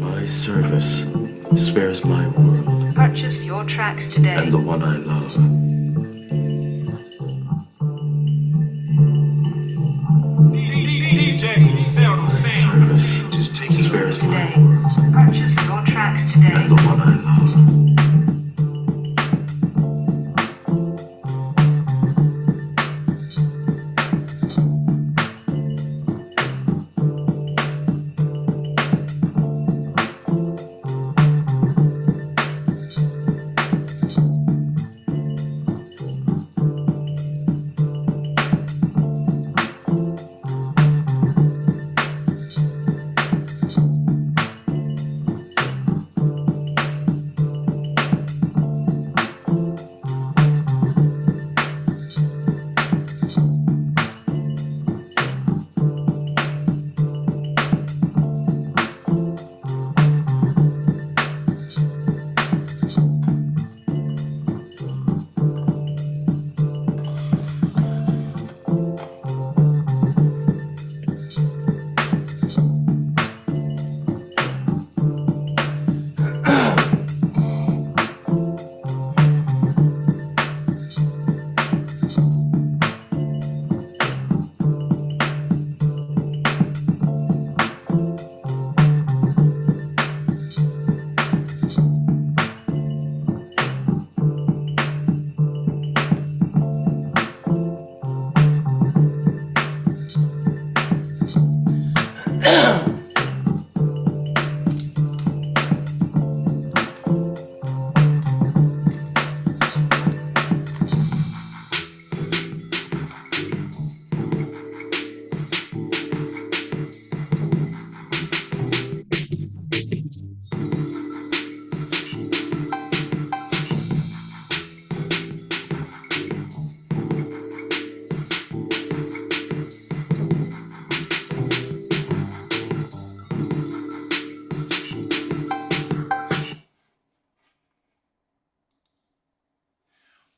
My service spares my world Purchase your tracks today. and the one I love. DJ Sound My Sounds. service spares my Today. world Purchase your tracks today. and the one I love.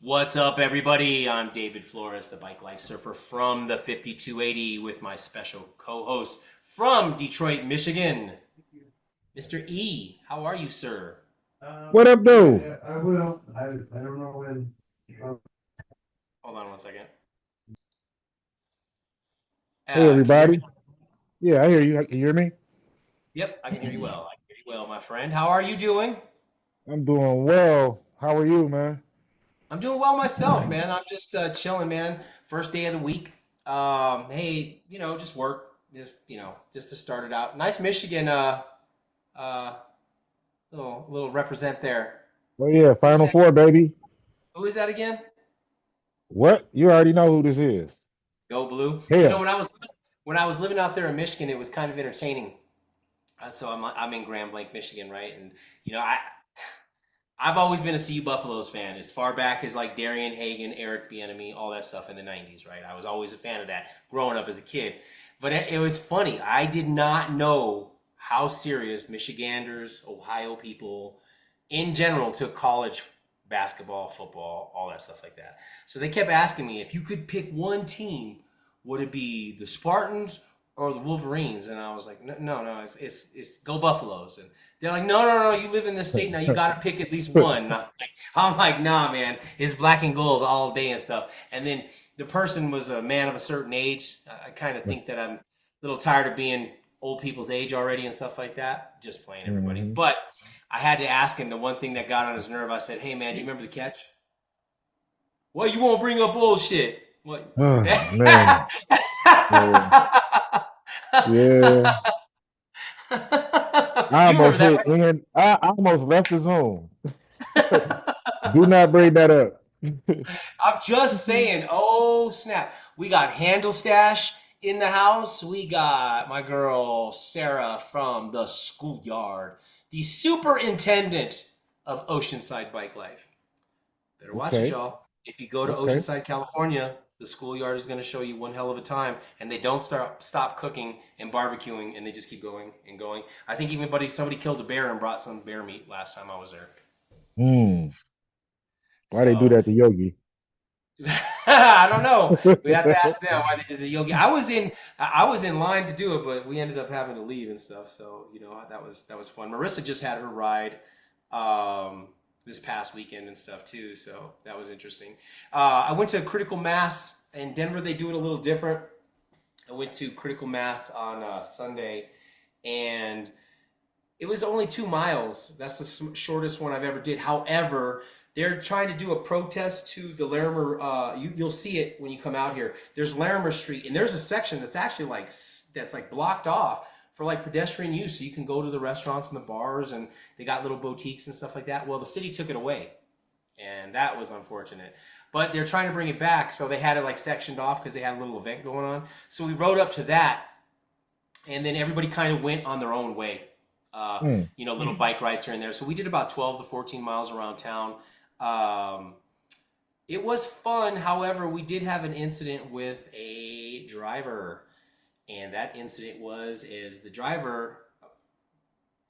What's up, everybody? I'm David Flores, the Bike Life Surfer from the 5280 with my special co-host from Detroit, Michigan, Mr. E. How are you, sir? What up, though? I will. I don't know when. Hold on one second. Hey, Can you hear me? everybody. Yeah, I hear you. Can you hear me? Yep, I can hear you well. I can hear you well, my friend. How are you doing? I'm doing well. How are you, man? I'm doing well myself, man. I'm just chilling, man. First day of the week. Hey, just work. Just to start it out. Nice Michigan. Uh, little represent there. Oh, yeah, Who is Final that? Four, baby. Who is that again? What? You already know who this is. Go Blue. Hell. When I was living out there in Michigan, it was kind of entertaining. So I'm in Grand Blanc, Michigan, right? And I've always been a CU Buffaloes fan, as far back as like Darian Hagan, Eric Bieniemy, all that stuff in the '90s, right? I was always a fan of that growing up as a kid. But it was funny. I did not know how serious Michiganders, Ohio people, in general, took college basketball, football, all that stuff like that. So they kept asking me if you could pick one team, would it be the Spartans or the Wolverines? And I was like, no, it's go Buffaloes. And they're like, no, you live in this state now, you got to pick at least one. And I'm like, nah, man, it's black and gold all day and stuff. And then the person was a man of a certain age. I kind of think that I'm a little tired of being old people's age already and stuff like that. Just playing everybody, Mhm. but I had to ask him the one thing that got on his nerve. I said, "Hey, man, do you remember the catch? Well, you won't bring up old shit. What?" Oh, man. Yeah. Yeah. I You remember almost that, hit in. I almost left the zone. Do not bring that up. I'm just saying. Oh, snap. We got Handle Stash in the house. We got my girl Sarah from the schoolyard, the superintendent of Oceanside Bike Life. Better watch it, Okay. y'all. If you go to Okay. Oceanside, California, the schoolyard is going to show you one hell of a time, and they don't stop cooking and barbecuing, and they just keep going and going. I think even somebody killed a bear and brought some bear meat last time I was there. Hmm. Why they do So that to Yogi? I don't know. We have to ask them why they did the yogi. I was in line to do it, but we ended up having to leave and stuff. So that was fun. Marissa just had her ride this past weekend and stuff too. So that was interesting. I went to Critical Mass in Denver. They do it a little different. I went to Critical Mass on Sunday, and it was only 2 miles. That's the shortest one I've ever did. However, they're trying to do a protest to the Larimer. You'll see it when you come out here. There's Larimer Street, and there's a section that's actually that's like blocked off for like pedestrian use, so you can go to the restaurants and the bars, and they got little boutiques and stuff like that. Well, the city took it away, and that was unfortunate. But they're trying to bring it back, so they had it like sectioned off because they had a little event going on. So we rode up to that, and then everybody kind of went on their own way. Mm. Little bike rides here and there. So we did about 12 to 14 miles around town. Um, it was fun. However, we did have an incident with a driver. And that incident is the driver,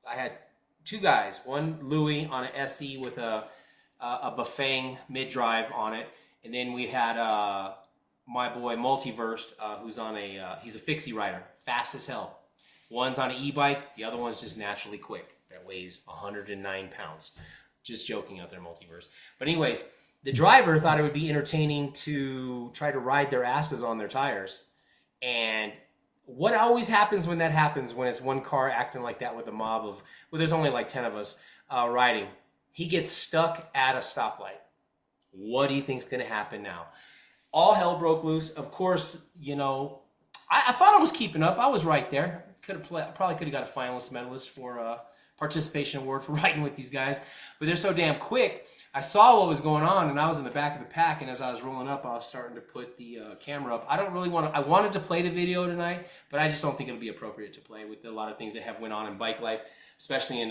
I had two guys, one Louis on an SE with a Bafang mid-drive on it. And then we had my boy Multiverse, who's on he's a fixie rider, fast as hell. One's on an e-bike, the other one's just naturally quick. That weighs 109 pounds. Just joking out there, Multiverse. But anyways, the driver thought it would be entertaining to try to ride their asses on their tires. And what always happens when that happens, when it's one car acting like that with a mob of, well, there's only like 10 of us riding. He gets stuck at a stoplight. What do you think's going to happen now? All hell broke loose. Of course, I thought I was keeping up. I was right there. Probably could have got a finalist medalist for a participation award for riding with these guys, but they're so damn quick. I saw what was going on, and I was in the back of the pack. And as I was rolling up, I was starting to put the camera up. I don't really want to. I wanted to play the video tonight, but I just don't think it'll be appropriate to play with a lot of things that have went on in bike life, especially in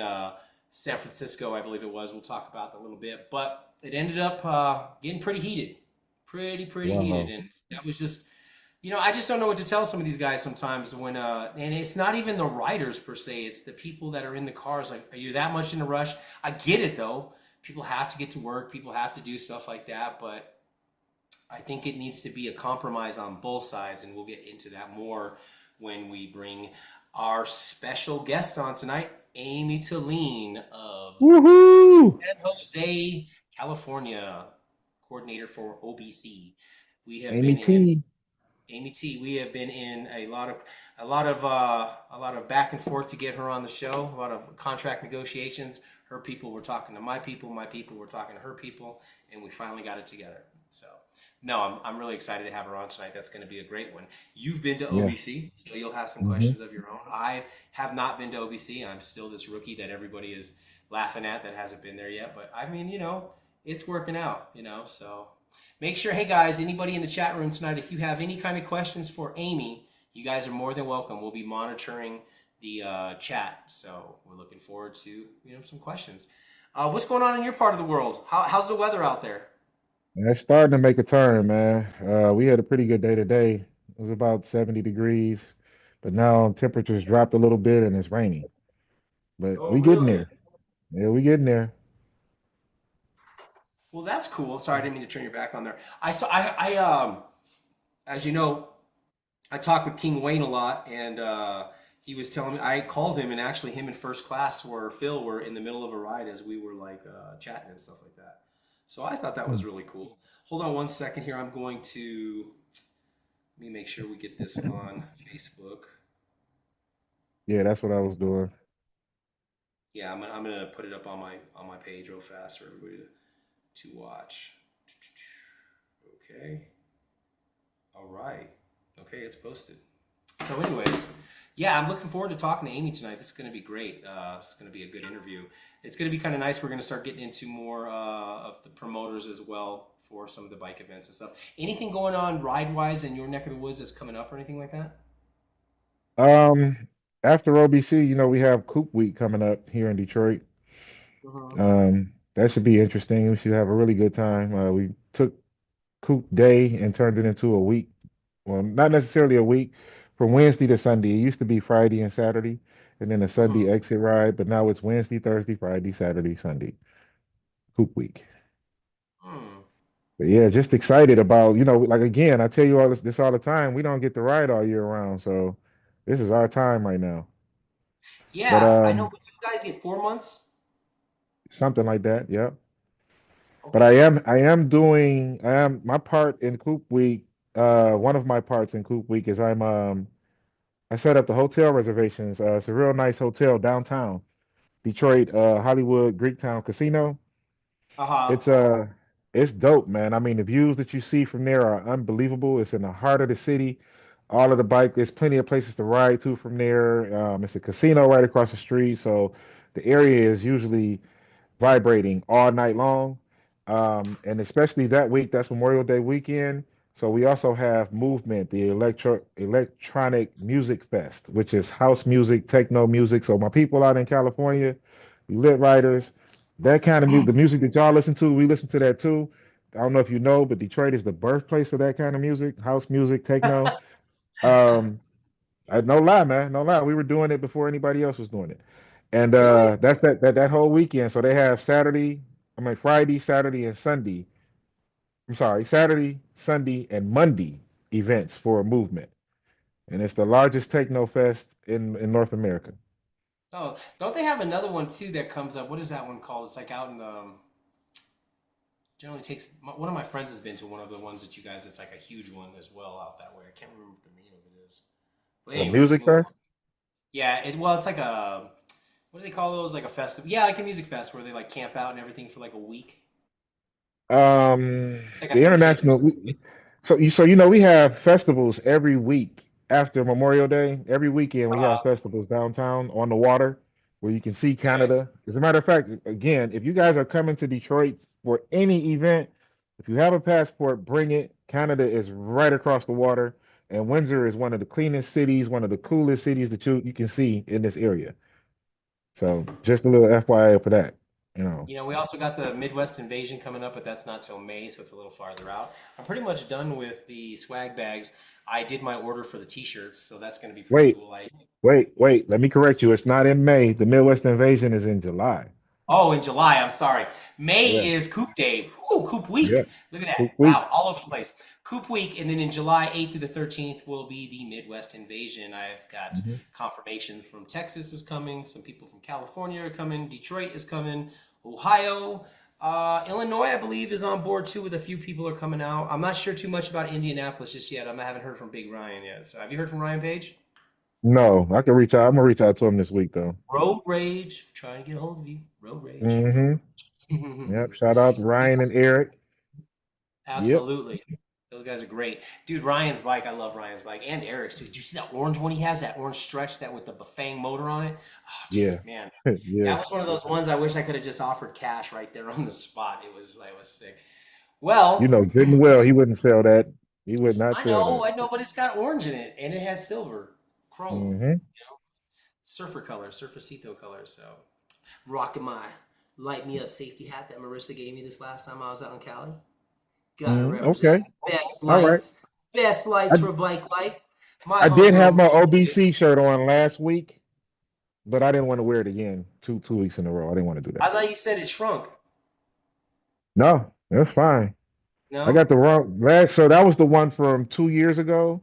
San Francisco, I believe it was. We'll talk about that a little bit, but it ended up getting pretty heated, pretty Wow. heated, and that was just. I just don't know what to tell some of these guys sometimes when, and it's not even the riders per se, it's the people that are in the cars. Like, are you that much in a rush? I get it though. People have to get to work, people have to do stuff like that, but I think it needs to be a compromise on both sides, and we'll get into that more when we bring our special guest on tonight, Amy Tuleen of Woohoo! San Jose, California, coordinator for OBC. We have Amy been in T. Amy T. We have been in a lot of back and forth to get her on the show. A lot of contract negotiations. Her people were talking to my people were talking to her people, and we finally got it together. So, no, I'm really excited to have her on tonight. That's going to be a great one. You've been to Yeah. OBC, so you'll have some Hmm. questions of your own. I have not been to OBC. I'm still this rookie that everybody is laughing at that hasn't been there yet. But I mean, it's working out. So. Make sure, hey guys, anybody in the chat room tonight, if you have any kind of questions for Amy, you guys are more than welcome. We'll be monitoring the chat, so we're looking forward to some questions. What's going on in your part of the world? How's the weather out there? And it's starting to make a turn, man. We had a pretty good day today. It was about 70 degrees, but now temperatures dropped a little bit and it's raining. But Oh, we getting really? there. Yeah, we getting there. Well, that's cool. Sorry, I didn't mean to turn your back on there. I saw, as you know, I talk with King Wayne a lot, and he was telling me I called him, and actually, him and First Class or Phil were in the middle of a ride as we were like chatting and stuff like that. So I thought that Hmm. was really cool. Hold on one second here. I'm going to let me make sure we get this on Facebook. Yeah, that's what I was doing. Yeah, I'm gonna put it up on my page real fast for everybody to watch. Okay. All right. Okay, it's posted. So, anyways, yeah, I'm looking forward to talking to Amy tonight. This is going to be great. It's going to be a good interview. It's going to be kind of nice. We're going to start getting into more of the promoters as well for some of the bike events and stuff. Anything going on ride wise in your neck of the woods that's coming up or anything like that? Um, After OBC, we have Coop Week coming up here in Detroit. Mhm. That should be interesting. We should have a really good time. We took Coop Day and turned it into a week. Well, not necessarily a week, from Wednesday to Sunday. It used to be Friday and Saturday, and then a Sunday Mhm. exit ride, but now it's Wednesday, Thursday, Friday, Saturday, Sunday. Coop Week. Hmm. But yeah, just excited about, like again, I tell you this all the time. We don't get to ride all year round, so this is our time right now. But Yeah, I know. But you guys get 4 months. something like that, yeah. But I Okay. am I am doing I am my part in Coop Week. One of my parts in Coop Week is I set up the hotel reservations. It's a real nice hotel downtown Detroit, Hollywood Greektown Casino. Uh huh. It's it's dope, man. I mean, the views that you see from there are unbelievable. It's in the heart of the city. All of the bike, there's plenty of places to ride to from there. It's a casino right across the street, so the area is usually vibrating all night long. And especially that week, that's Memorial Day weekend. So we also have Movement, the electronic music fest, which is house music, techno music. So my people out in California, we lit riders, that kind of music, the music that y'all listen to, we listen to that too. I don't know if you know, but Detroit is the birthplace of that kind of music, house music, techno. Um, no lie, man, no lie. We were doing it before anybody else was doing it. And Really? that's that whole weekend. So they have Friday, Saturday, and Sunday. I'm sorry, Saturday, Sunday, and Monday events for a movement. And it's the largest techno fest in North America. Oh, don't they have another one too that comes up? What is that one called? It's like out in the generally takes one of my friends has been to one of the ones that you guys. It's like a huge one as well out that way. I can't remember what the name of it is. But A anyways, music moving fest? on. Yeah, well, it's like a what do they call those? Like a festival? Yeah, like a music fest where they like camp out and everything for like a week. It's like a The 13th or international. something. So we have festivals every week after Memorial Day. Every weekend we have Uh, festivals downtown on the water where you can see okay. Canada. As a matter of fact, again, if you guys are coming to Detroit for any event, if you have a passport, bring it. Canada is right across the water, and Windsor is one of the cleanest cities, one of the coolest cities that you can see in this area. So just a little FYI for that. You know. We also got the Midwest invasion coming up, but that's not till May, so it's a little farther out. I'm pretty much done with the swag bags. I did my order for the t-shirts, so that's going to be pretty Wait, cool. wait. Let me correct you. It's not in May. The Midwest invasion is in July. Oh, in July, I'm sorry. May Yeah. is Coop Day. Woo, Coop Yeah. Week. Look at that. Coop week. Wow, all over the place. Coop Week, and then in July 8th through the 13th will be the Midwest invasion. I've got Mhm. confirmation from Texas is coming, some people from California are coming, Detroit is coming, Ohio. Illinois, I believe, is on board too, with a few people are coming out. I'm not sure too much about Indianapolis just yet. I haven't heard from Big Ryan yet. So have you heard from Ryan Page? No, I can reach out. I'm gonna reach out to him this week though. Road Rage. Trying to get a hold of you. Road Rage. Hmm. Yep. Shout out to Ryan and It's Eric. Yep. absolutely. Those guys are great. Dude, Ryan's bike, I love Ryan's bike. And Eric's too. Did you see that orange one he has? That orange stretch, that with the Bafang motor on it? Oh, Yeah. dude, man. Yeah. That was one of those ones I wish I could have just offered cash right there on the spot. It was sick. Well, Good and well, he let's wouldn't sell that. He would not sell that. I know, but it's got orange in it and it has silver, chrome, Hmm. surfer color, surfacito color. So rocking my light me up safety hat that Marissa gave me this last time I was out in Cali. Gotta represent. Okay. All right. Best lights I for bike life. My I did have homegrown my Mercedes. OBC shirt on last week, but I didn't want to wear it again two weeks in a row. I didn't want to do that. I thought you said it shrunk. No, that's fine. I No? got the wrong last. So that was the one from 2 years ago.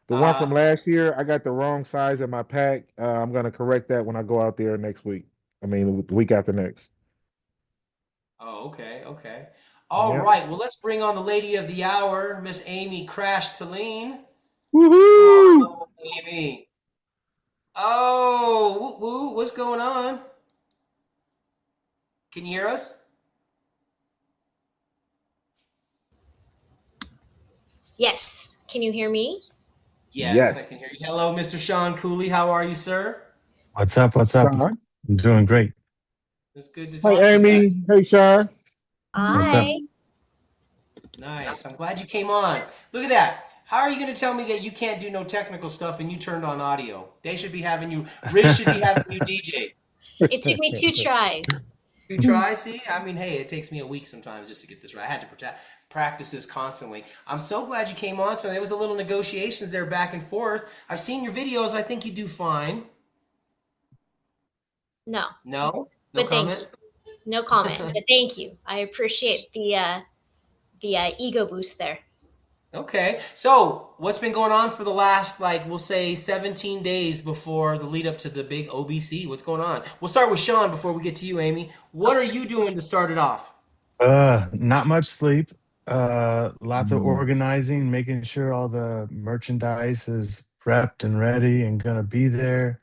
The one from Uh, last year, I got the wrong size in my pack. I'm gonna correct that when I go out there next week. I mean, the week after next. oh, okay, okay. All Yeah. right, well, let's bring on the lady of the hour, Miss Amy Crash Tuleen. Come Woohoo! on, Amy. Oh, woo, woo, what's going on? Can you hear us? Yes. Can you hear me? Yes, I Yes. can hear you. Hello, Mr. Sean Cooley. How are you, sir? What's up? What's up? Sean. I'm doing great. It's good to Hey, talk to you guys. Amy. Hey, Sean. What's up? Hi. Nice. I'm glad you came on. Look at that. How are you going to tell me that you can't do no technical stuff and you turned on audio? They should be having you. Rich should be having you DJ. It took me 2 tries. You try, see? I mean, hey, it takes me a week sometimes just to get this right. I had to practice this constantly. I'm so glad you came on. So there was a little negotiations there back and forth. I've seen your videos. I think you do fine. No, No? No but thank comment? you. No comment, but thank you. I appreciate the ego boost there. Okay. So, what's been going on for the last, like, we'll say 17 days before the lead up to the big OBC? What's going on? We'll start with Sean before we get to you, Amy. What are you doing to start it off? Not much sleep. Lots of Mm. organizing, making sure all the merchandise is prepped and ready and gonna be there.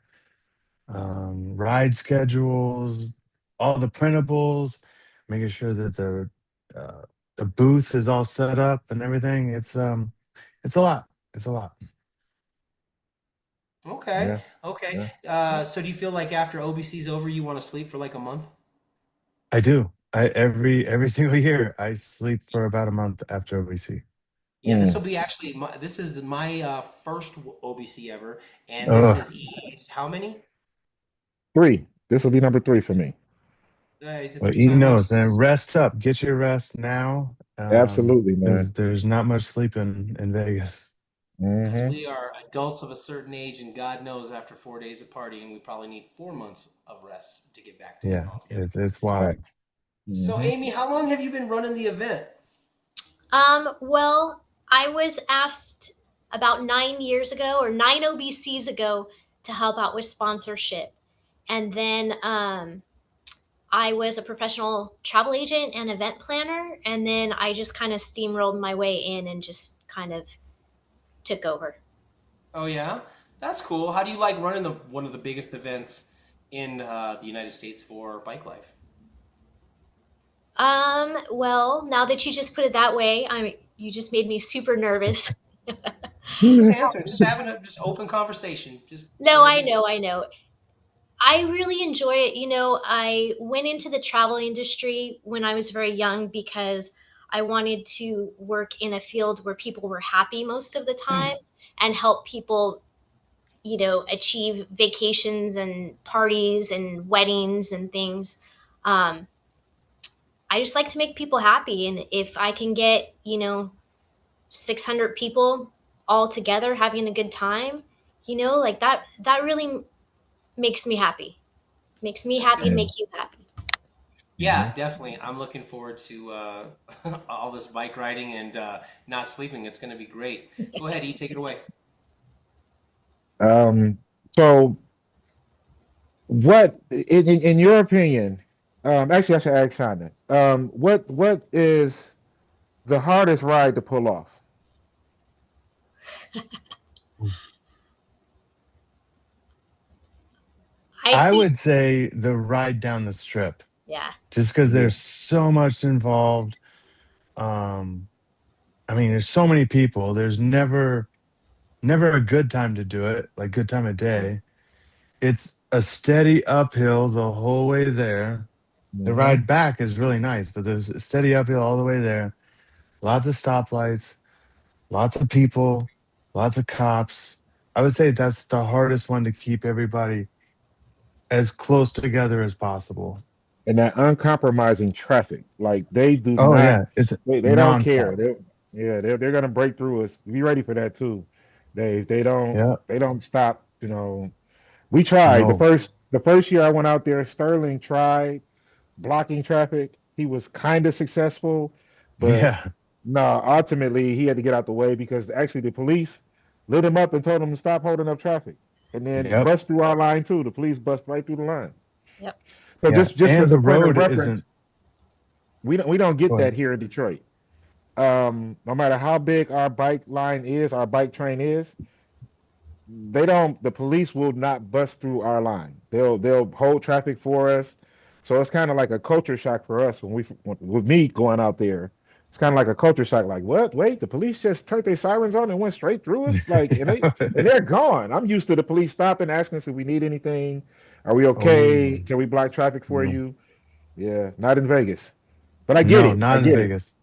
Ride schedules, all the printables, making sure that uh, the booth is all set up and everything. It's a lot. It's a lot. Okay. Yeah, Okay. yeah. So do you feel like after OBC's over, you want to sleep for like a month? I do. Every single year I sleep for about a month after OVC. Yeah, this will Mm. be actually this is my first OBC ever, and this Oh, is E's. How many? 3. This will be number 3 for me. He's a well, he three-time knows. And OBC. rest up. Get your rest now. Absolutely, man. There's not much sleep in Vegas. Because Hmm. we are adults of a certain age, and God knows after 4 days of partying, we probably need 4 months of rest to get back to it Yeah, all together. it's wild. Facts. So, Hmm. Amy, how long have you been running the event? Well, I was asked about 9 years ago or 9 OBCs ago to help out with sponsorship. And then I was a professional travel agent and event planner. And then I just kind of steamrolled my way in and just kind of took over. Oh yeah, that's cool. How do you like running the one of the biggest events in the United States for bike life? Well, now that you just put it that way, you just made me super nervous. Just answering, just having a just open conversation, just No, whatever I you feel. know, I know. I really enjoy it. I went into the travel industry when I was very young because I wanted to work in a field where people were happy most of the time and help people, achieve vacations and parties and weddings and things. Um, I just like to make people happy. And if I can get, 600 people all together having a good time, like that really makes me happy. Makes me That's happy and good. Yeah. make you happy. Yeah, definitely. I'm looking forward to all this bike riding and not sleeping. It's going to be great. Go ahead, E, take it away. Um, so what, in your opinion, actually I should ask Sean this. What is the hardest ride to pull off? I I think, would say the ride down the strip, yeah. just because Yeah. there's so much involved. Um, I mean, there's so many people. There's never a good time to do it, like good time of day. It's a steady uphill the whole way there. The Hmm. ride back is really nice, but there's a steady uphill all the way there. Lots of stoplights, lots of people, lots of cops. I would say that's the hardest one to keep everybody as close together as possible. And that uncompromising traffic, like they do Oh not, yeah, it's they don't care. nonstop. They're gonna break through us. Be ready for that too. They don't Yeah, they don't stop. We tried no, the first year I went out there. Sterling tried blocking traffic. He was kind of successful, but yeah, no, ultimately he had to get out the way because actually the police lit him up and told him to stop holding up traffic, and then yep, bust through our line too. The police bust right through the line. Yep. So yeah. just And as the a point of road reference, isn't. we don't Go get ahead. that here in Detroit. No matter how big our bike line is, our bike train is, they don't the police will not bust through our line. They'll hold traffic for us. So it's kind of like a culture shock for us with me going out there. It's kind of like a culture shock. Like, what? Wait, the police just turned their sirens on and went straight through us. Like, and they're gone. I'm used to the police stopping, asking us if we need anything. Are we okay? Oh Can we block traffic for no, you? Yeah, not in Vegas. But I get no, it. I not in get it. Vegas.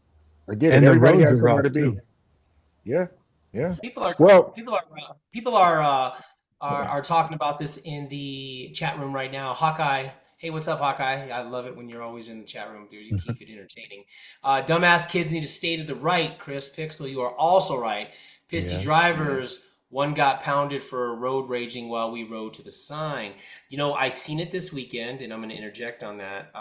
I get it. And the Everybody roads are has somewhere to rough be. too. Yeah, yeah. People are Well, people are talking about this in the chat room right now. Hawkeye, hey, what's up, Hawkeye? I love it when you're always in the chat room, dude. You keep it entertaining. Dumbass kids need to stay to the right. Chris Pixel, you are also right. Pissy Yes. drivers. One got pounded for road raging while we rode to the sign. I seen it this weekend, and I'm going to interject on that.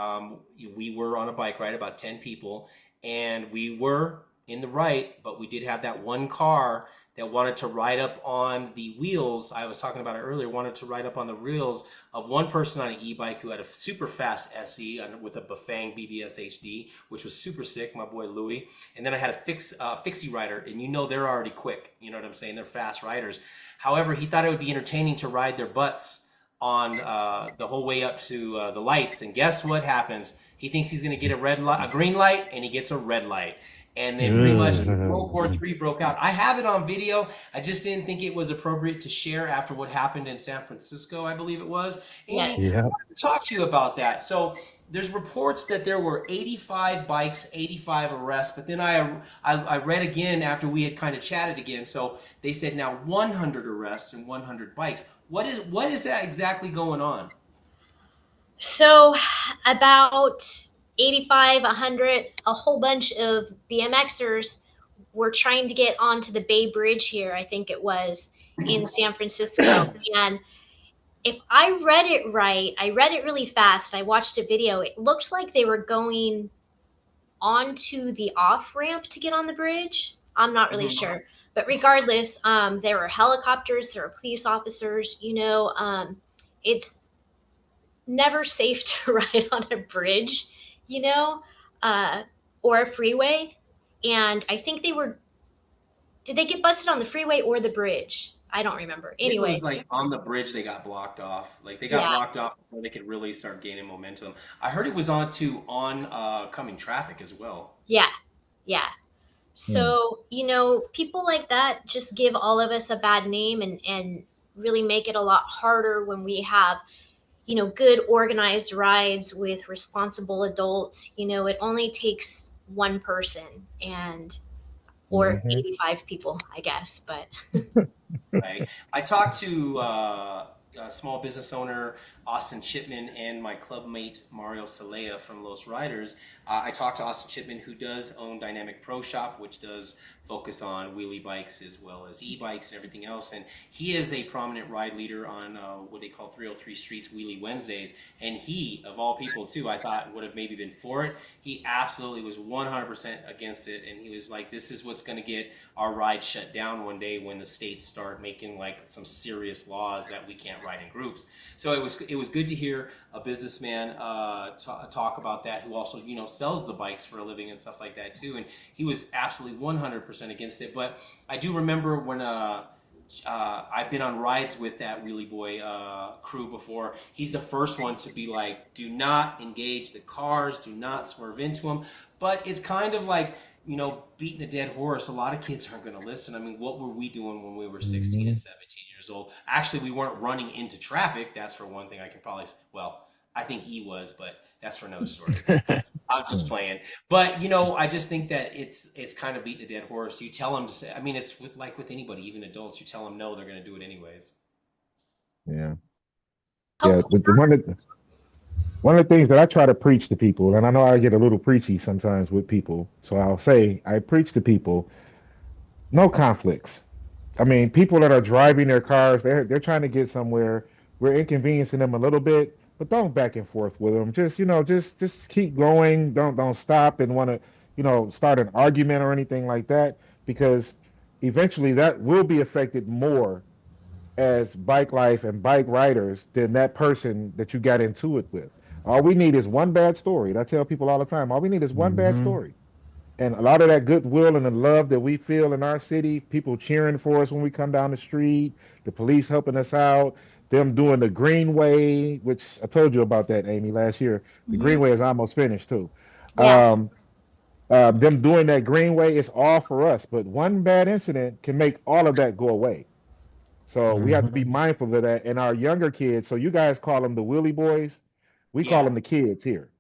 We were on a bike ride, about 10 people, and we were in the right, but we did have that one car that wanted to ride up on the wheels. I was talking about it earlier, wanted to ride up on the wheels of one person on an e-bike who had a super fast SE with a Bafang BBS HD, which was super sick, my boy Louie. And then I had a fixie rider, and they're already quick. You know what I'm saying? They're fast riders. However, he thought it would be entertaining to ride their butts on the whole way up to the lights. And guess what happens? He thinks he's going to get a green light, and he gets a red light. And then pretty much World War III broke out. I have it on video. I just didn't think it was appropriate to share after what happened in San Francisco, I believe it was. Amy, Yes. I Yeah. wanted to talk to you about that. So there's reports that there were 85 bikes, 85 arrests, but then I read again after we had kind of chatted again. So they said now 100 arrests and 100 bikes. What is that exactly going on? So about 85, 100, a whole bunch of BMXers were trying to get onto the Bay Bridge here, I think it was, in San Francisco. And if I read it right, I read it really fast. I watched a video. It looked like they were going onto the off ramp to get on the bridge. I'm not really Mhm. sure. But regardless, there were helicopters, there were police officers. It's never safe to ride on a bridge, you know, uh, or a freeway. And I think did they get busted on the freeway or the bridge? I don't remember. It Anyway, was like on the bridge they got blocked off. Like they got yeah, blocked off before they could really start gaining momentum. I heard it was on coming traffic as well. yeah, yeah. Hmm. So, people like that just give all of us a bad name and really make it a lot harder when we have, good organized rides with responsible adults. It only takes one person or Hmm. 85 people, I guess, but Right. I talked to a small business owner, Austin Chipman, and my club mate, Mario Salea from Los Riders. I talked to Austin Chipman, who does own Dynamic Pro Shop, which does focus on wheelie bikes as well as e-bikes and everything else. And he is a prominent ride leader on what they call 303 Streets Wheelie Wednesdays. And he, of all people, too, I thought would have maybe been for it. He absolutely was 100% against it. And he was like, this is what's going to get our ride shut down one day when the states start making like some serious laws that we can't ride in groups. So it was good to hear a businessman talk about that, who also sells the bikes for a living and stuff like that too. And he was absolutely 100% against it. But I do remember when I've been on rides with that Wheelie Boy crew before. He's the first one to be like, do not engage the cars, do not swerve into them. But it's kind of like, beating a dead horse. A lot of kids aren't going to listen. I mean, what were we doing when we were 16 and Hmm. 17 years old? Actually, we weren't running into traffic. That's for one thing I can probably, well, I think he was, but that's for another story. I'm just Hmm. playing. But I just think that it's kind of beating a dead horse. You tell them to say, I mean, it's with anybody, even adults. You tell them no, they're going to do it anyways. Yeah. Yeah. hopefully, One of the things that I try to preach to people, and I know I get a little preachy sometimes with people, so I'll say I preach to people, no conflicts. I mean, people that are driving their cars, they're trying to get somewhere. We're inconveniencing them a little bit, but don't back and forth with them. Just keep going. Don't stop and want to, start an argument or anything like that, because eventually that will be affected more as bike life and bike riders than that person that you got into it with. All we need is one bad story. And I tell people all the time, all we need is one bad Hmm. story. And a lot of that goodwill and the love that we feel in our city, people cheering for us when we come down the street, the police helping us out, them doing the Greenway, which I told you about that, Amy, last year. The mhm, Greenway is almost finished too. yeah, Um, them doing that Greenway is all for us, but one bad incident can make all of that go away. So we have to Hmm. be mindful of that. And our younger kids, so you guys call them the Willie boys, we call Yeah. them the kids here.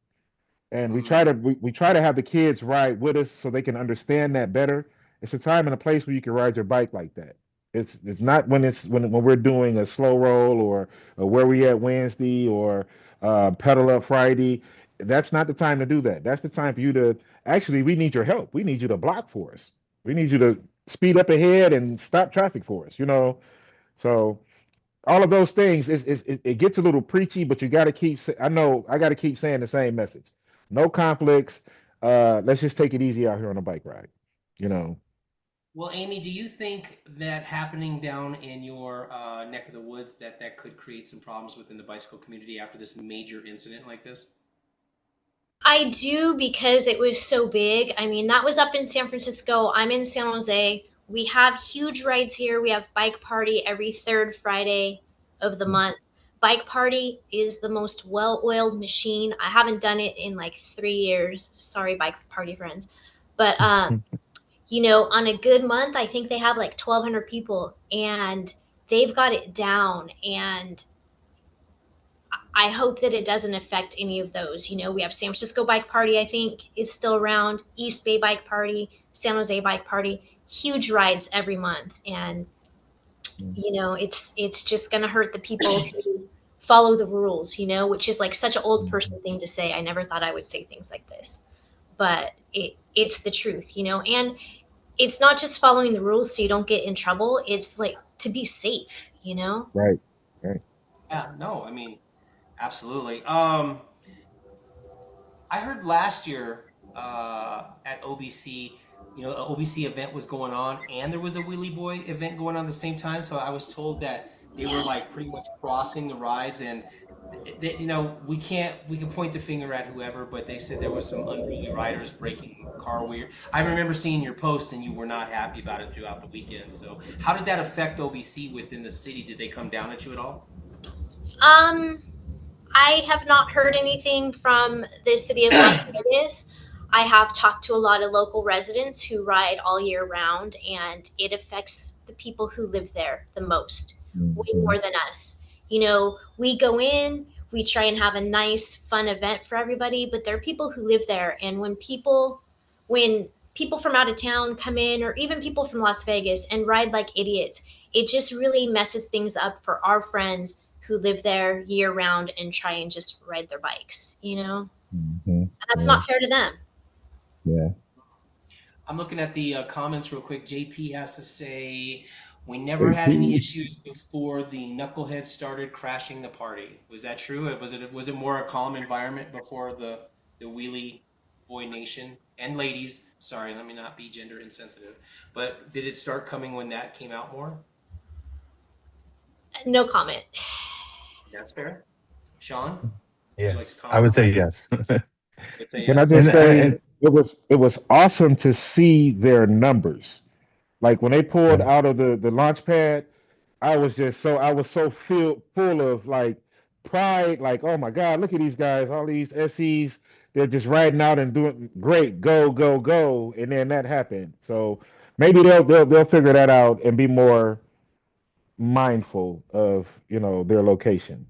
And we try Hmm. to we try to have the kids ride with us so they can understand that better. It's a time and a place where you can ride your bike like that. It's not when when we're doing a slow roll or where we at Wednesday or pedal up Friday. That's not the time to do that. That's the time for you to actually we need your help. We need you to block for us. We need you to speed up ahead and stop traffic for us, So all of those things it gets a little preachy, but you got to I know I got to keep saying the same message. No conflicts. Let's just take it easy out here on a bike ride. you know. Well, Amy, do you think that happening down in your neck of the woods that could create some problems within the bicycle community after this major incident like this? I do because it was so big. I mean, that was up in San Francisco. I'm in San Jose. We have huge rides here. We have Bike Party every third Friday of the month. Bike Party is the most well oiled machine. I haven't done it in like 3 years. Sorry, Bike Party friends. But, on a good month, I think they have like 1,200 people and they've got it down. And I hope that it doesn't affect any of those. We have San Francisco Bike Party, I think, is still around, East Bay Bike Party, San Jose Bike Party, huge rides every month. And, it's just going to hurt the people who follow the rules, which is like such an old person thing to say. I never thought I would say things like this, but it's the truth, and it's not just following the rules so you don't get in trouble. It's like to be safe. Right, right. Yeah, no, I mean, absolutely. I heard last year at OBC, an OBC event was going on, and there was a Wheelie Boy event going on at the same time. So I was told that they were like pretty much crossing the rides, and we can point the finger at whoever, but they said there was some unruly riders breaking car weird. I remember seeing your posts, and you were not happy about it throughout the weekend. So how did that affect OBC within the city? Did they come down at you at all? Um, I have not heard anything from the city of Las Vegas. I have talked to a lot of local residents who ride all year round, and it affects the people who live there the most, way Mhm. more than us. We go in, we try and have a nice, fun event for everybody, but there are people who live there, and when people from out of town come in, or even people from Las Vegas and ride like idiots, it just really messes things up for our friends who live there year round and try and just ride their bikes. Mhm. That's Yeah, not fair to them. yeah. I'm looking at the comments real quick. JP has to say, we never had any AP. issues before the knuckleheads started crashing the party. Was that true? Was it more a calm environment before the Wheelie Boy Nation and ladies? Sorry, let me not be gender insensitive. But did it start coming when that came out more? No comment. That's fair. Sean, would you like to Yes, I comment would on say that? yes. Would say Can I yes. just say And it was awesome to see their numbers. Like when they pulled yeah, out of the launch pad, I was so full of like pride, like, oh my God, look at these guys, all these SEs, they're just riding out and doing great, go, go, go. And then that happened. So maybe they'll figure that out and be more mindful of, their location.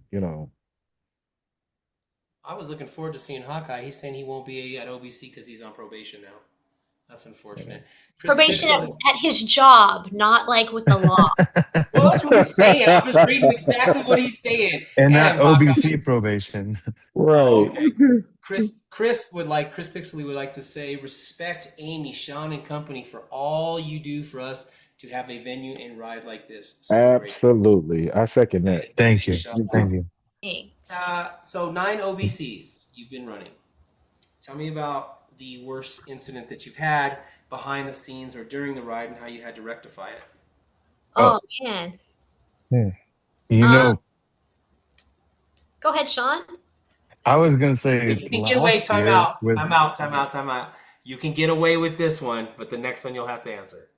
I was looking forward to seeing Hawkeye. He's saying he won't be at OBC because he's on probation now. That's unfortunate. Chris Probation Pixel, at his job, not like with the law. well, that's what he's saying. I'm just reading exactly what he's saying. and not Damn, Hawkeye. OBC probation. Oh, Right. okay. Chris Pixley would like to say, respect Amy, Sean, and company for all you do for us to have a venue and ride like this. So grateful. Absolutely. I second that. Thank Thanks, you. Sean. Thank Thank you. you. Thanks. So 9 OBCs you've been running. Tell me about the worst incident that you've had behind the scenes or during the ride and how you had to rectify it. Oh, Oh man. yeah. You Um, know, Go ahead, Sean. I was gonna say You can get away. last Time year out. with Time out. Time out. Time out. You can get away with this one, but the next one you'll have to answer.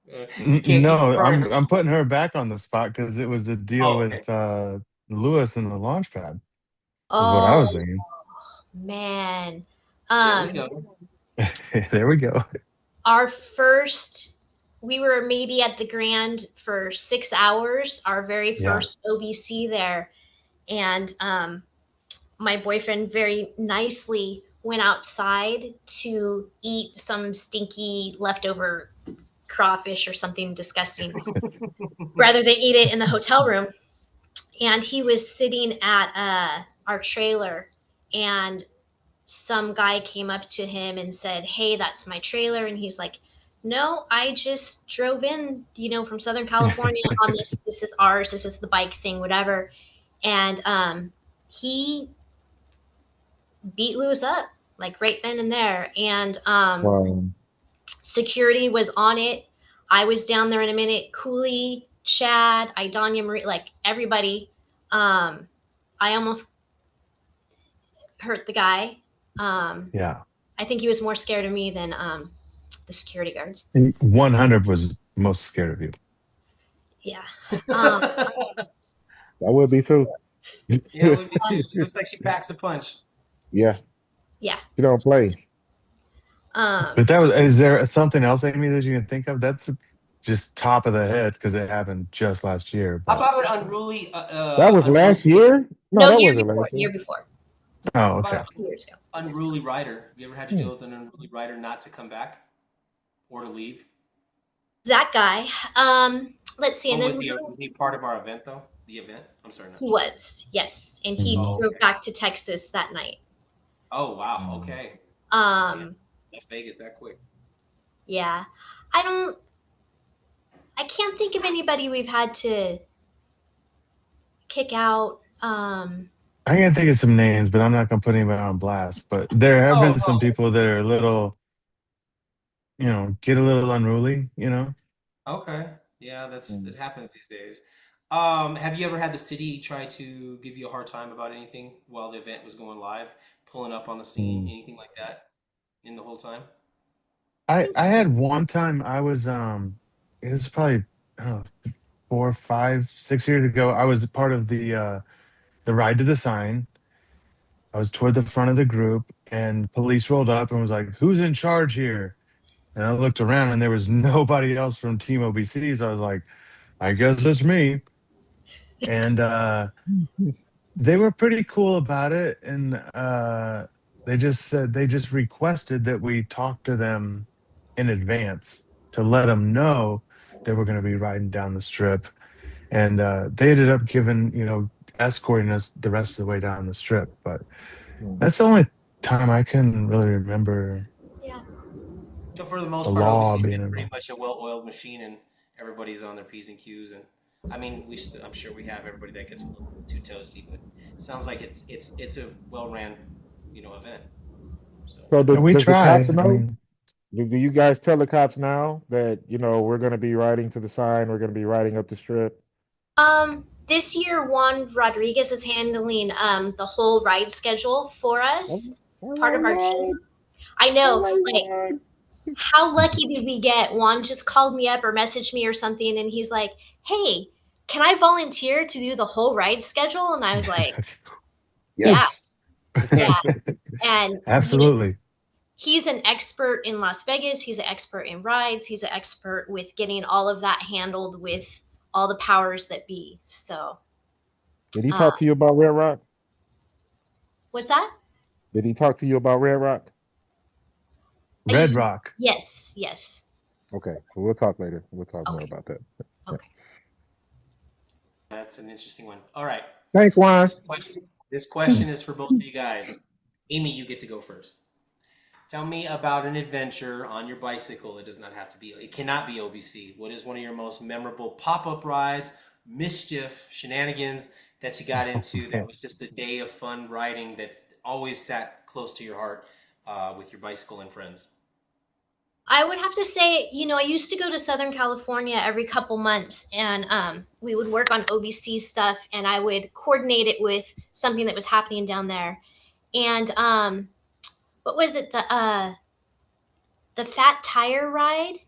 You can't keep your no, cards. I'm putting her back on the spot because it was the deal Oh, okay. with Lewis and the launch pad, is what I Oh was thinking. man. There we Um, go. There we go. our first, we were maybe at the Grand for 6 hours, our very Yeah. first OBC there. And my boyfriend very nicely went outside to eat some stinky leftover crawfish or something disgusting rather than eat it in the hotel room. And he was sitting at our trailer, and some guy came up to him and said, "Hey, that's my trailer." And he's like, "No, I just drove in, from Southern California on this. This is ours. This is the bike thing, whatever." And he beat Lewis up like right then and there. And Wow. Security was on it. I was down there in a minute. Cooley, Chad, Idonia Marie, like everybody. I almost hurt the guy. Yeah. I think he was more scared of me than the security guards. And 100 was most scared of you. Yeah. Um, I would be too. Yeah, it would be too. She looks like she packs a punch. Yeah, yeah. you don't play. But that was, is there something else, Amy, that you can think of? That's just top of the head because it happened just last year. How But about an unruly? That was last year? No, No, that year wasn't before. last year. Year before. oh, How okay. about 2 years ago. unruly rider? Have you ever had to Hmm. deal with an unruly rider not to come back or to leave? That guy. Let's see. Oh, And then was he part of our event though? The event? I'm sorry. he was, yes, and he Mhm. Oh, drove okay. back to Texas that night. Oh wow. Okay. Left Vegas that quick. Yeah. I can't think of anybody we've had to kick out. I can think of some names, but I'm not going to put anybody on blast. But there have Oh, been some people that are a little, get a little unruly. okay. Yeah, Mm. it happens these days. Have you ever had the city try to give you a hard time about anything while the event was going live, pulling up on the scene, Mm. anything like that in the whole time? I had one time I was it was probably I don't know 4, 5, 6 years ago. I was a part of the ride to the sign. I was toward the front of the group, and police rolled up and was like, "Who's in charge here?" And I looked around, and there was nobody else from Team OBC. So I was like, "I guess it's me." And they were pretty cool about it, and they just requested that we talk to them in advance to let them know that we're going to be riding down the strip. And they ended up giving, escorting us the rest of the way down the strip. But Mm. that's the only time I can really remember Yeah. So for the the most part, law OBC's being been pretty involved. much a well-oiled machine, and everybody's on their P's and Q's. And I mean, I'm sure we have everybody that gets a little too toasty, but it sounds like it's a well-ran, event. So So that's do, So we does the try. cops I know? mean, Do you guys tell the cops now that, we're going to be riding to the sign, we're going to be riding up the strip? This year Juan Rodriguez is handling the whole ride schedule for Oh, us. oh Part of my our God. team. I Oh know, my like God. how lucky did we get? Juan just called me up or messaged me or something, and he's like, "Hey, can I volunteer to do the whole ride schedule?" And I was like, "Yeah, Yes. yeah." And absolutely. he's an expert in Las Vegas. He's an expert in rides. He's an expert with getting all of that handled with all the powers that be. So, Did he uh, talk to you about Red Rock? what's that? Did he talk to you about Red Rock? Red Rock. Yes, yes. Okay, so we'll talk later. We'll talk more Okay, about that. Yeah. okay. that's an interesting one. All right, Thanks, Juan. this question is for both of you guys. Amy, you get to go first. Tell me about an adventure on your bicycle. It does not have to be. It cannot be OBC. What is one of your most memorable pop-up rides, mischief, shenanigans that you got into that was just a day of fun riding that's always sat close to your heart with your bicycle and friends? I would have to say, I used to go to Southern California every couple months, and we would work on OBC stuff, and I would coordinate it with something that was happening down there. And what was it? The fat tire ride.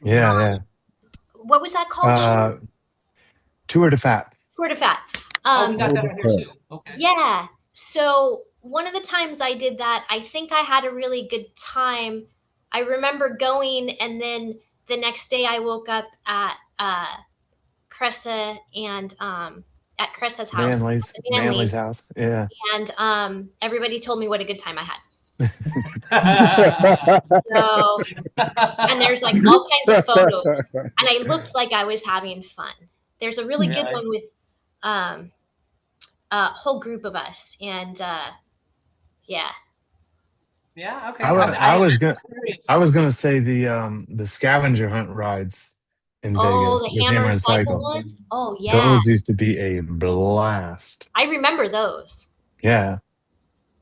Yeah, yeah. What was that called? Uh, Tour de Fat. Tour de Fat. Oh, we got that on here too. Okay. Yeah. So one of the times I did that, I think I had a really good time. I remember going, and then the next day I woke up at Cressa and at Cressa's house, Manly's Manly's, house. Yeah. and everybody told me what a good time I had. Yeah. So, and there's like all kinds of photos, and I looked like I was having fun. There's a really good one with a whole group of us, and yeah. Yeah. Okay. I was gonna experience. I was gonna say the scavenger hunt rides in Oh, Vegas the with hammer Hammer and and cycle Cycle. ones. Oh yeah, Those used to be a blast. I remember those. Yeah.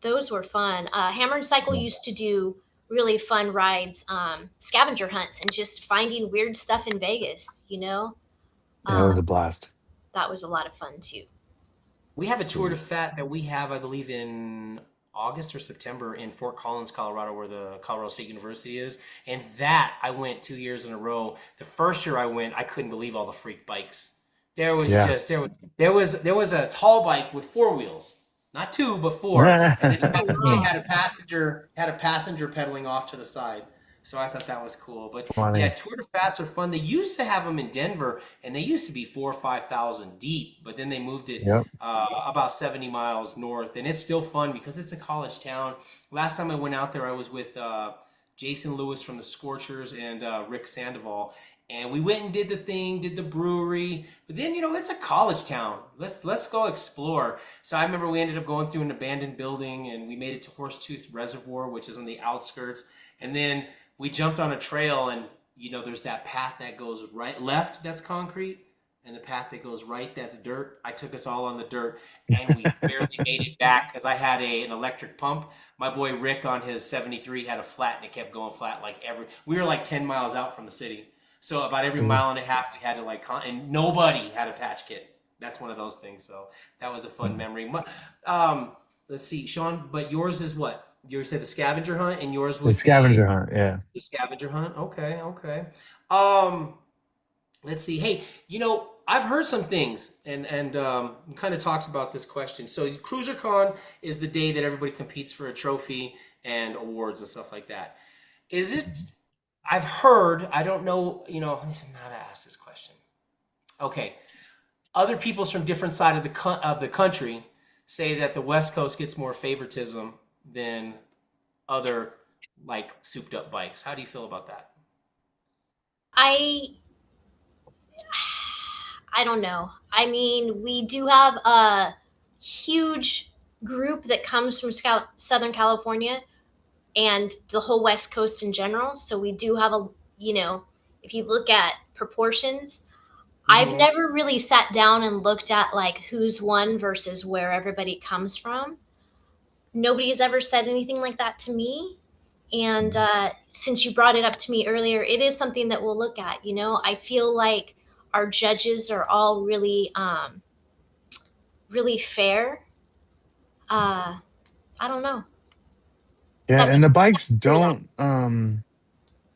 Those were fun. Hammer and Cycle used to do really fun rides, scavenger hunts, and just finding weird stuff in Vegas. Yeah, it was a Um, blast. that was a lot of fun too. We have a tour de Sweet. fat that we have, I believe, in August or September in Fort Collins, Colorado, where the Colorado State University is. And that I went 2 years in a row. The first year I went, I couldn't believe all the freak bikes. There was Yeah. just there was a tall bike with four wheels, not two but four, and then Oh it wow! had a passenger pedaling off to the side. So I thought that was cool. But yeah, Funny. tour de fats are fun. They used to have them in Denver, and they used to be 4 or 5 thousand deep. But then they moved it Yep. about 70 miles north, and it's still fun because it's a college town. Last time I went out there, I was with Jason Lewis from the Scorchers and Rick Sandoval, and we went and did the thing, did the brewery. But then it's a college town. Let's go explore. So I remember we ended up going through an abandoned building, and we made it to Horsetooth Reservoir, which is on the outskirts, and then we jumped on a trail, and there's that path that goes right left that's concrete, and the path that goes right that's dirt. I took us all on the dirt, and we barely made it back because I had an electric pump. My boy Rick on his 73 had a flat, and it kept going flat like we were like 10 miles out from the city. So about every mile and a half we had to and nobody had a patch kit. That's one of those things. So that was a fun memory. Let's see, Sean, but yours is what? You said the scavenger hunt, and yours The was the scavenger hunt. Yeah. the scavenger hunt. Okay, okay. Um, let's see. Hey, I've heard some things, and kind of talked about this question. So CruiserCon is the day that everybody competes for a trophy and awards and stuff like that. Is it? I've heard. I don't know. Let me see how to ask this question. Okay, other peoples from different side of the country say that the West Coast gets more favoritism than other like souped up bikes. How do you feel about that? I I don't know. I mean, we do have a huge group that comes from Southern California and the whole West Coast in general. So we do have if you look at proportions, I've Mm-hmm. never really sat down and looked at like who's won versus where everybody comes from. Nobody has ever said anything like that to me. And since you brought it up to me earlier, it is something that we'll look at. I feel like our judges are all really, really fair. Uh, I don't know. Yeah, That and makes the me bikes curious. don't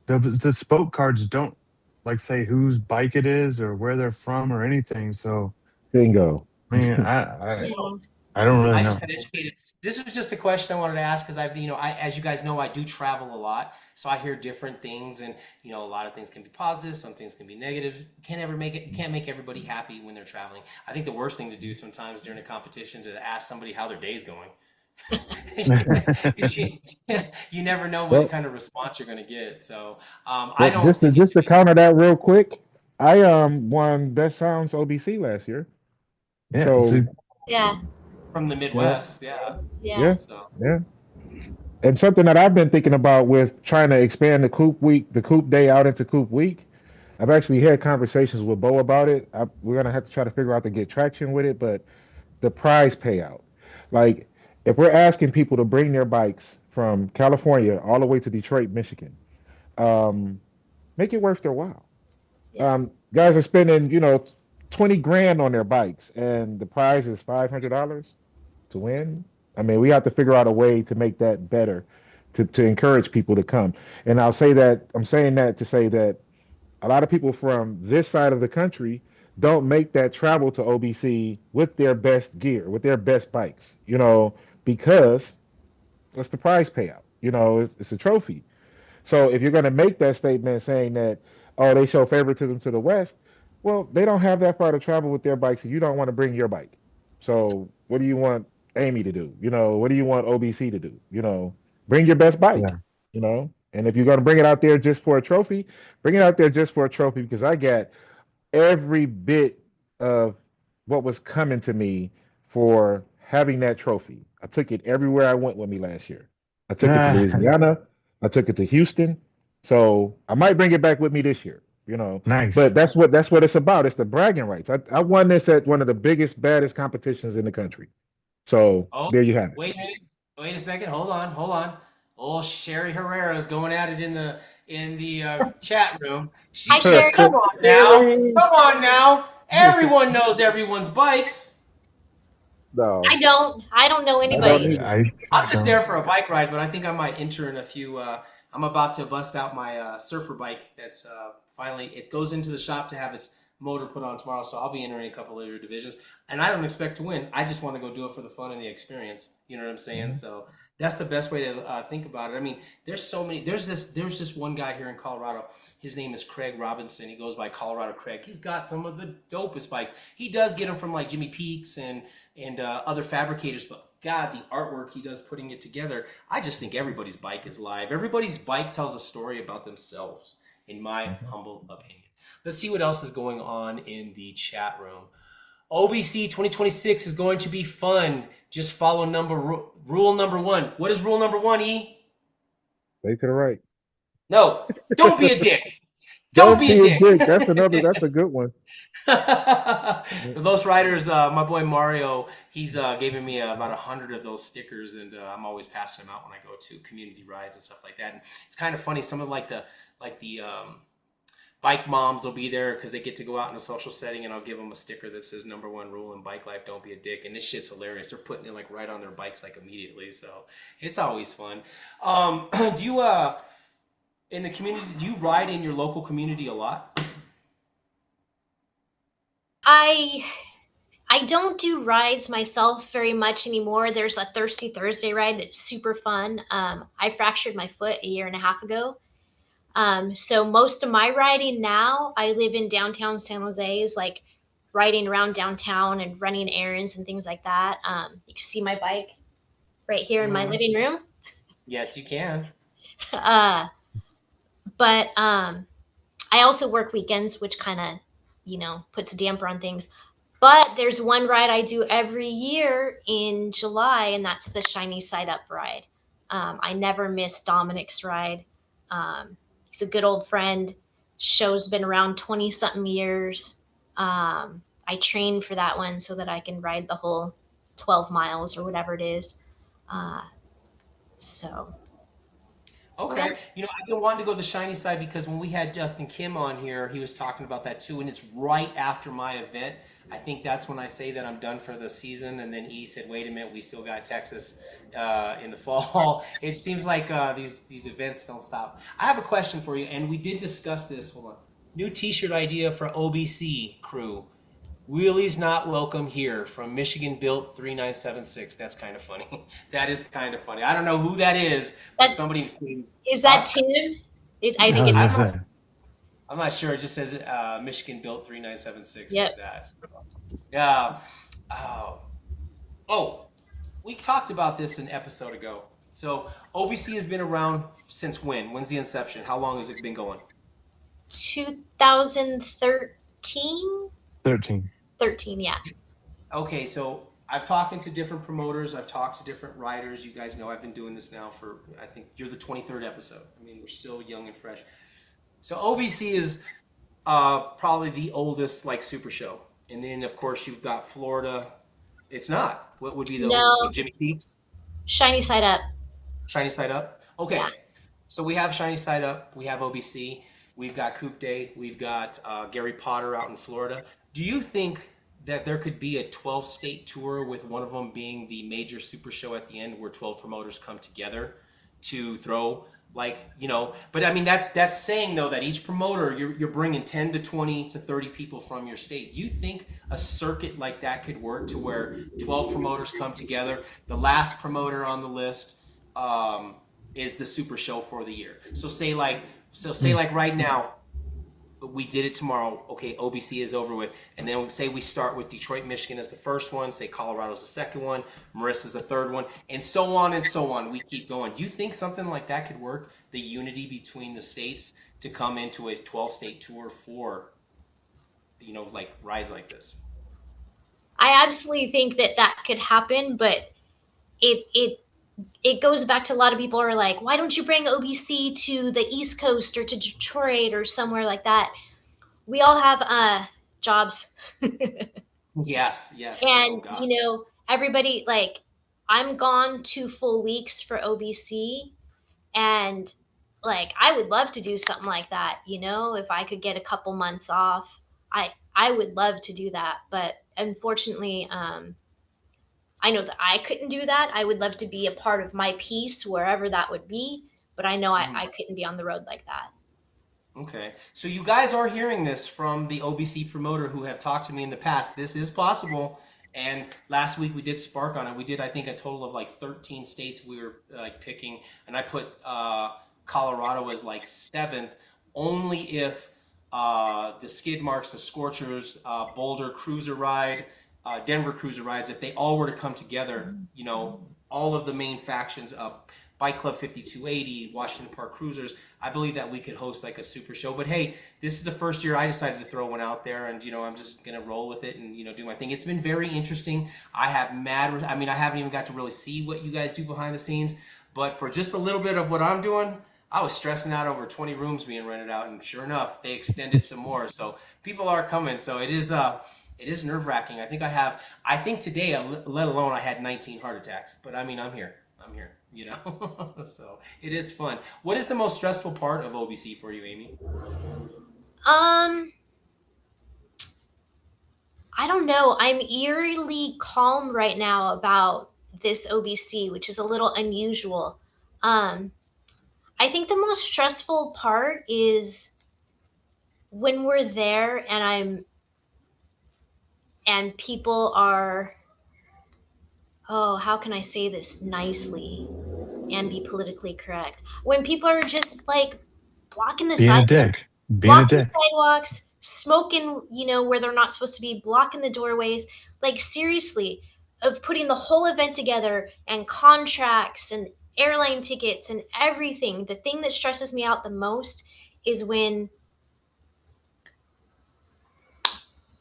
the spoke cards don't like say whose bike it is or where they're from or anything. So Bingo. I mean, Yeah. I don't really I just know. got educated. This was just a question I wanted to ask because as you guys know, I do travel a lot, so I hear different things, and a lot of things can be positive, some things can be negative. You can't make everybody happy when they're traveling. I think the worst thing to do sometimes during a competition to ask somebody how their day's going. 'Cause you never know what Well, kind of response you're going to get. So I well, don't just to think it just to to be counter that real quick, I won Best Sounds OBC last year. Yeah, So Yeah. from the you know, Midwest. Yeah. Yeah. yeah, So yeah. And something that I've been thinking about with trying to expand the Coop Day out into Coop Week. I've actually had conversations with Bo about it. We're gonna have to try to figure out to get traction with it, but the prize payout, like if we're asking people to bring their bikes from California all the way to Detroit, Michigan, um, make it worth their while. Yeah. Guys are spending, 20 grand on their bikes, and the prize is $500 to win. I mean, we have to figure out a way to make that better, to encourage people to come. And I'm saying that to say that a lot of people from this side of the country don't make that travel to OBC with their best gear, with their best bikes, because what's the prize payout? It's a trophy. So if you're going to make that statement saying that, oh, they show favoritism to the West, well, they don't have that far to travel with their bikes, and you don't want to bring your bike. So what do you want Amy to do? What do you want OBC to do? Bring your best bike. yeah. And if you're going to bring it out there just for a trophy, bring it out there just for a trophy because I got every bit of what was coming to me for having that trophy. I took it everywhere I went with me last year. I took it to Louisiana. I took it to Houston. So I might bring it back with me this year. But Nice. that's what it's about. It's the bragging rights. I won this at one of the biggest, baddest competitions in the country. So oh, there you have it. wait a minute. Wait a second. Hold on. Hold on. Oh, Sherry Herrera is going at it in the chat room. She Hi, says, Sherry. "Come on now, come on now. Everyone knows everyone's bikes. No, I don't know I don't anybody's. need it. I'm I just there don't. for a bike ride, but I think I might enter in a few. I'm about to bust out my surfer bike. That's finally it goes into the shop to have its motor put on tomorrow, so I'll be entering a couple of your divisions. And I don't expect to win. I just want to go do it for the fun and the experience. You know what I'm saying? Mhm. So that's the best way to think about it. I mean, there's so many. There's this one guy here in Colorado. His name is Craig Robinson. He goes by Colorado Craig. He's got some of the dopest bikes. He does get them from like Jimmy Peaks and other fabricators, but God, the artwork he does putting it together, I just think everybody's bike is live. Everybody's bike tells a story about themselves, in my humble opinion. Let's see what else is going on in the chat room. OBC 2026 is going to be fun. Just follow rule number one. What is rule number one, E? Stay to the right. No, don't be a dick. Don't Don't be a be a dick. dick. That's a good one. Those riders, my boy Mario, he's giving me about 100 of those stickers, and I'm always passing them out when I go to community rides and stuff like that. And it's kind of funny. Some of the bike moms will be there because they get to go out in a social setting, and I'll give them a sticker that says "Number one rule in bike life: don't be a dick." And this shit's hilarious. They're putting it like right on their bikes like immediately, so it's always fun. Do you in the community? Do you ride in your local community a lot? I I don't do rides myself very much anymore. There's a Thirsty Thursday ride that's super fun. I fractured my foot a year and a half ago. So most of my riding now, I live in downtown San Jose, is like riding around downtown and running errands and things like that. You can see my bike right here in my Mhm. living room. Yes, you can. Uh, but I also work weekends, which kind of, puts a damper on things. But there's one ride I do every year in July, and that's the Shiny Side Up ride. I never miss Dominic's ride. He's a good old friend. Show's been around 20 something years. I train for that one so that I can ride the whole 12 miles or whatever it is. Uh, so, yeah. Okay. I've been wanting to go to the shiny side because when we had Justin Kim on here, he was talking about that too, and it's right after my event. I think that's when I say that I'm done for the season, and then he said, "Wait a minute, we still got Texas in the fall." It seems like these events don't stop. I have a question for you, and we did discuss this. Hold on. New T-shirt idea for OBC crew. Wheelie's not welcome here from Michigan built 3976. That's kind of funny. That is kind of funny. I don't know who that is, but That's somebody. Is I, that Tim? I I think was it's gonna I'm Tim. not. say. I'm not sure. It just says Michigan built 3976 Yep. like that. So, yeah. Oh. Oh. We talked about this an episode ago. So OBC has been around since when? When's the inception? How long has it been going? 2013? 13. 13, yeah. Okay, so I've talked to different promoters. I've talked to different writers. You guys know I've been doing this now for, I think you're the 23rd episode. I mean, we're still young and fresh. So OBC is probably the oldest like super show. And then of course you've got Florida. It's not. What would be the oldest No, one? Jimmy Peaks? Shiny Side Up. Shiny Side Up? Yeah. Okay. So we have Shiny Side Up. We have OBC. We've got Coupe Day. We've got Gary Potter out in Florida. Do you think that there could be a 12-state tour with one of them being the major super show at the end where 12 promoters come together to throw but I mean that's saying though that each promoter you're bringing 10 to 20 to 30 people from your state. Do you think a circuit like that could work to where 12 promoters come together, the last promoter on the list is the super show for the year? So say like right now we did it tomorrow. Okay, OBC is over with, and then say we start with Detroit, Michigan as the first one. Say Colorado's the second one, Marissa's the third one, and so on and so on. We keep going. Do you think something like that could work? The unity between the states to come into a 12-state tour for, like rides like this. I absolutely think that that could happen, but it it it goes back to a lot of people are like, why don't you bring OBC to the East Coast or to Detroit or somewhere like that? We all have jobs. Yes, yes. Oh And God. everybody, like, I'm gone 2 full weeks for OBC, And like I would love to do something like that, you know, if I could get a couple months off. I would love to do that, but unfortunately, I know that I couldn't do that. I would love to be a part of my piece wherever that would be, but I know I couldn't be on the road like that. Okay. So you guys are hearing this from the OBC promoter who have talked to me in the past. This is possible. And last week we did spark on it. We did, I think, a total of like 13 states we were like picking, and I put Colorado as like seventh, only if the skid marks, the Scorchers, Boulder Cruiser Ride, Denver Cruiser Rides, if they all were to come together, you know, all of the main factions of Bike Club 5280, Washington Park Cruisers, I believe that we could host like a super show. But hey, this is the first year I decided to throw one out there, and you know, I'm just gonna roll with it and you know do my thing. It's been very interesting. I have mad. I mean, I haven't even got to really see what you guys do behind the scenes, but for just a little bit of what I'm doing, I was stressing out over 20 rooms being rented out, and sure enough, they extended some more. So people are coming. So it is nerve wracking. I think today, let alone I had 19 heart attacks. But I mean, I'm here. I'm here. You know, so it is fun. What is the most stressful part of OBC for you, Amy? Um, I don't know. I'm eerily calm right now about this OBC, which is a little unusual. Um, I think the most stressful part is when we're there and people are, oh, how can I say this nicely and be politically correct? When people are just like blocking the Being a sidewalk, dick. Being a blocking dick. sidewalks, smoking, you know, where they're not supposed to be, blocking the doorways. Like, seriously, of putting the whole event together and contracts and airline tickets and everything. The thing that stresses me out the most is when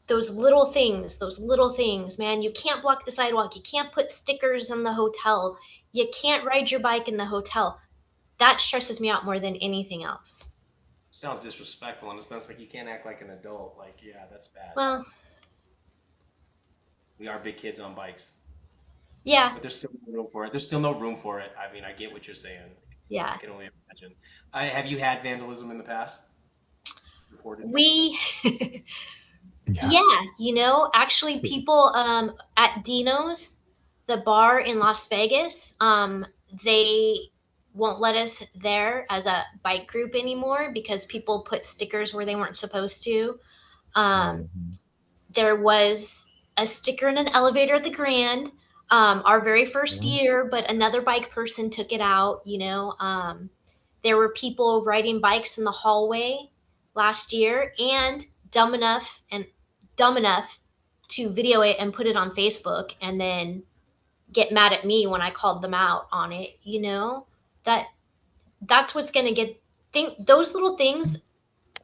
those little things, man, you can't block the sidewalk. You can't put stickers in the hotel. You can't ride your bike in the hotel. That stresses me out more than anything else. Sounds disrespectful, and it sounds like you can't act like an adult. Like, yeah, that's bad. Well, We are big kids on bikes, yeah, but there's still no room for it. There's still no room for it. I mean, I get what you're saying. I yeah. can only imagine. Have you had vandalism in the past? Reported? We Yeah. Yeah, you know, actually people at Dino's, the bar in Las Vegas, they won't let us there as a bike group anymore because people put stickers where they weren't supposed to. Um, Mhm. there was a sticker in an elevator at the Grand, our very first Mhm. year, but another bike person took it out, you know. There were people riding bikes in the hallway last year and dumb enough to video it and put it on Facebook and then get mad at me when I called them out on it, you know? That that's what's going to get think those little things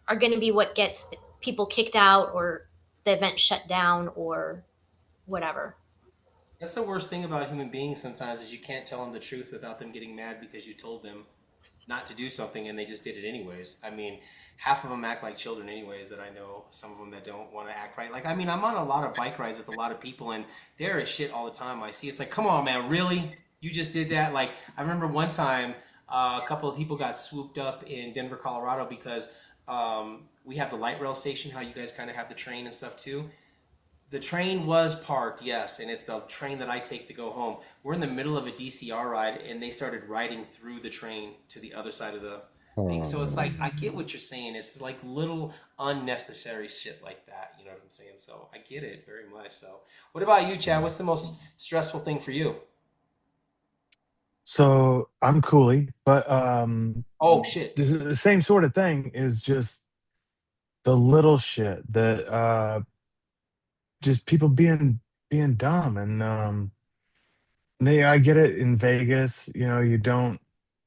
are going to be what gets people kicked out or the event shut down or whatever. That's the worst thing about human beings sometimes is you can't tell them the truth without them getting mad because you told them not to do something and they just did it anyways. I mean, half of them act like children anyways that I know, some of them that don't want to act right. Like, I mean, I'm on a lot of bike rides with a lot of people and there is shit all the time I see. It's like, come on, man, really? You just did that? Like, I remember one time a couple of people got swooped up in Denver, Colorado because we have the light rail station, how you guys kind of have the train and stuff too. The train was parked, yes, and it's the train that I take to go home. We're in the middle of a DCR ride, and they started riding through the train to the other side of the thing. Oh So it's like, man. I get what you're saying. It's like little unnecessary shit like that. You know what I'm saying? So I get it very much. So, what about you, Chad? What's the most stressful thing for you? So I'm Cooley, but Oh, shit. this is the same sort of thing is just the little shit that just people being dumb and they I get it in Vegas, you know, you don't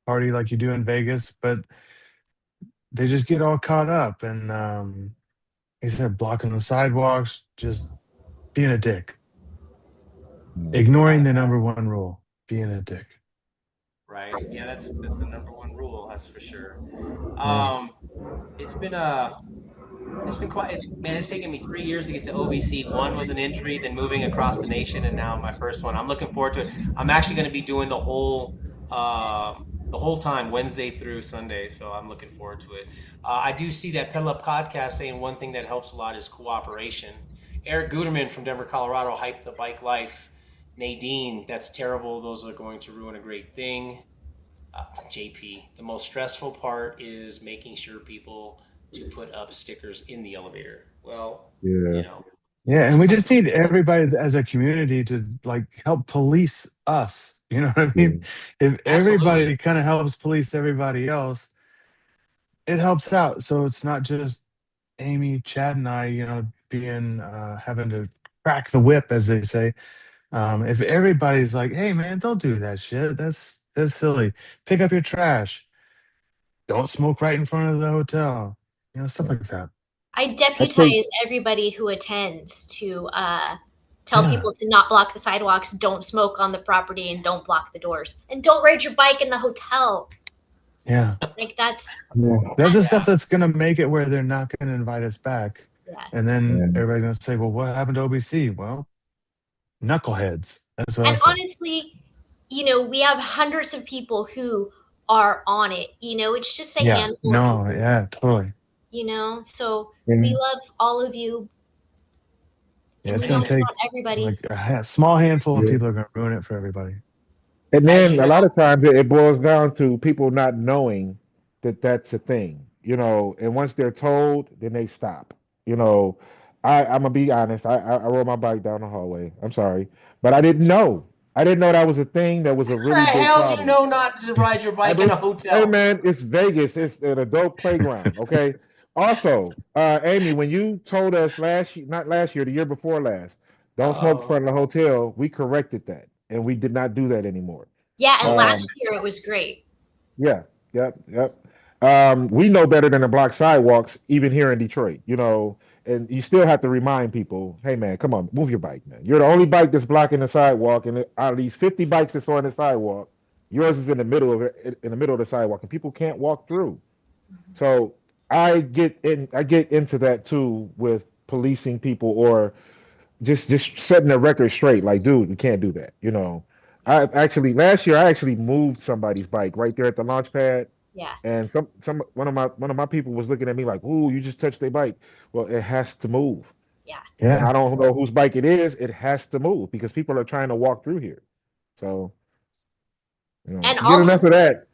party like you do in Vegas, but they just get all caught up and like I said, blocking the sidewalks, just being a dick. Mhm. Ignoring Right, the number one rule, being a dick. right. Yeah, that's the number one rule. That's for sure. Yeah. Um, it's been a It's been quite, man, it's taken me 3 years to get to OBC. One was an injury, then moving across the nation, and now my first one. I'm looking forward to it. I'm actually going to be doing the whole the whole time, Wednesday through Sunday. So I'm looking forward to it. I do see that Pedal Up podcast saying one thing that helps a lot is cooperation. Eric Guterman from Denver, Colorado, hyped the bike life. Nadine, that's terrible. Those are going to ruin a great thing. JP, the most stressful part is making sure people to put up stickers in the elevator. Well, Yeah. Yeah, and we just need everybody as a community to like help police us. You know what I mean? If Absolutely. everybody kind of helps police everybody else, it helps out. So it's not just Amy, Chad, and I, being having to crack the whip, as they say. If everybody's like, "Hey, man, don't do that shit. That's silly. Pick up your trash. Don't smoke right in front of the hotel." Stuff like that. I I take deputize everybody who attends to tell Yeah, people to not block the sidewalks, don't smoke on the property, and don't block the doors, and don't ride your bike in the hotel. yeah. Like that's That's the stuff Yeah. that's gonna make it where they're not gonna invite us back. yeah. And then yeah. everybody's gonna say, "Well, what happened to OBC?" Well, knuckleheads. That's what I And say. honestly, we have hundreds of people who are on it. It's just a Yeah. handful of No. people. Yeah. Totally. So we And love all of you, Yeah. and It's we gonna know it's take not everybody. like a small handful of yeah. people are gonna ruin it for everybody. And As then you a know, lot of times it boils down to people not knowing that that's a thing, and once they're told, then they stop. You know, I'm gonna be honest. I rode my bike down the hallway. I'm sorry, but I didn't know. I didn't know that was a thing that was a how really the big hell do you problem. know not to ride your I bike in a did. Hey hotel? man, it's Vegas. It's an adult playground. Okay. Also, Amy, when you told us not last year, the year before last, don't smoke in Oh, front of the hotel, we corrected that, and we did not do that anymore. Yeah, and okay. Um, last year it was great. yeah, yep. We know better than to block sidewalks, even here in Detroit, and you still have to remind people, hey man, come on, move your bike, man. You're the only bike that's blocking the sidewalk, and out of these 50 bikes that's on the sidewalk, yours is in the middle of it, in the middle of the sidewalk, and people can't walk through. So I get into that too with policing people or just setting the record straight. Like, dude, we can't do that. I actually last year I actually moved somebody's bike right there at the launch pad, Yeah. and some one of my people was looking at me like, "Ooh, you just touched their bike." Well, it has to move, Yeah. and Yeah. I don't know whose bike it is. It has to move because people are trying to walk through here. So And get enough of that.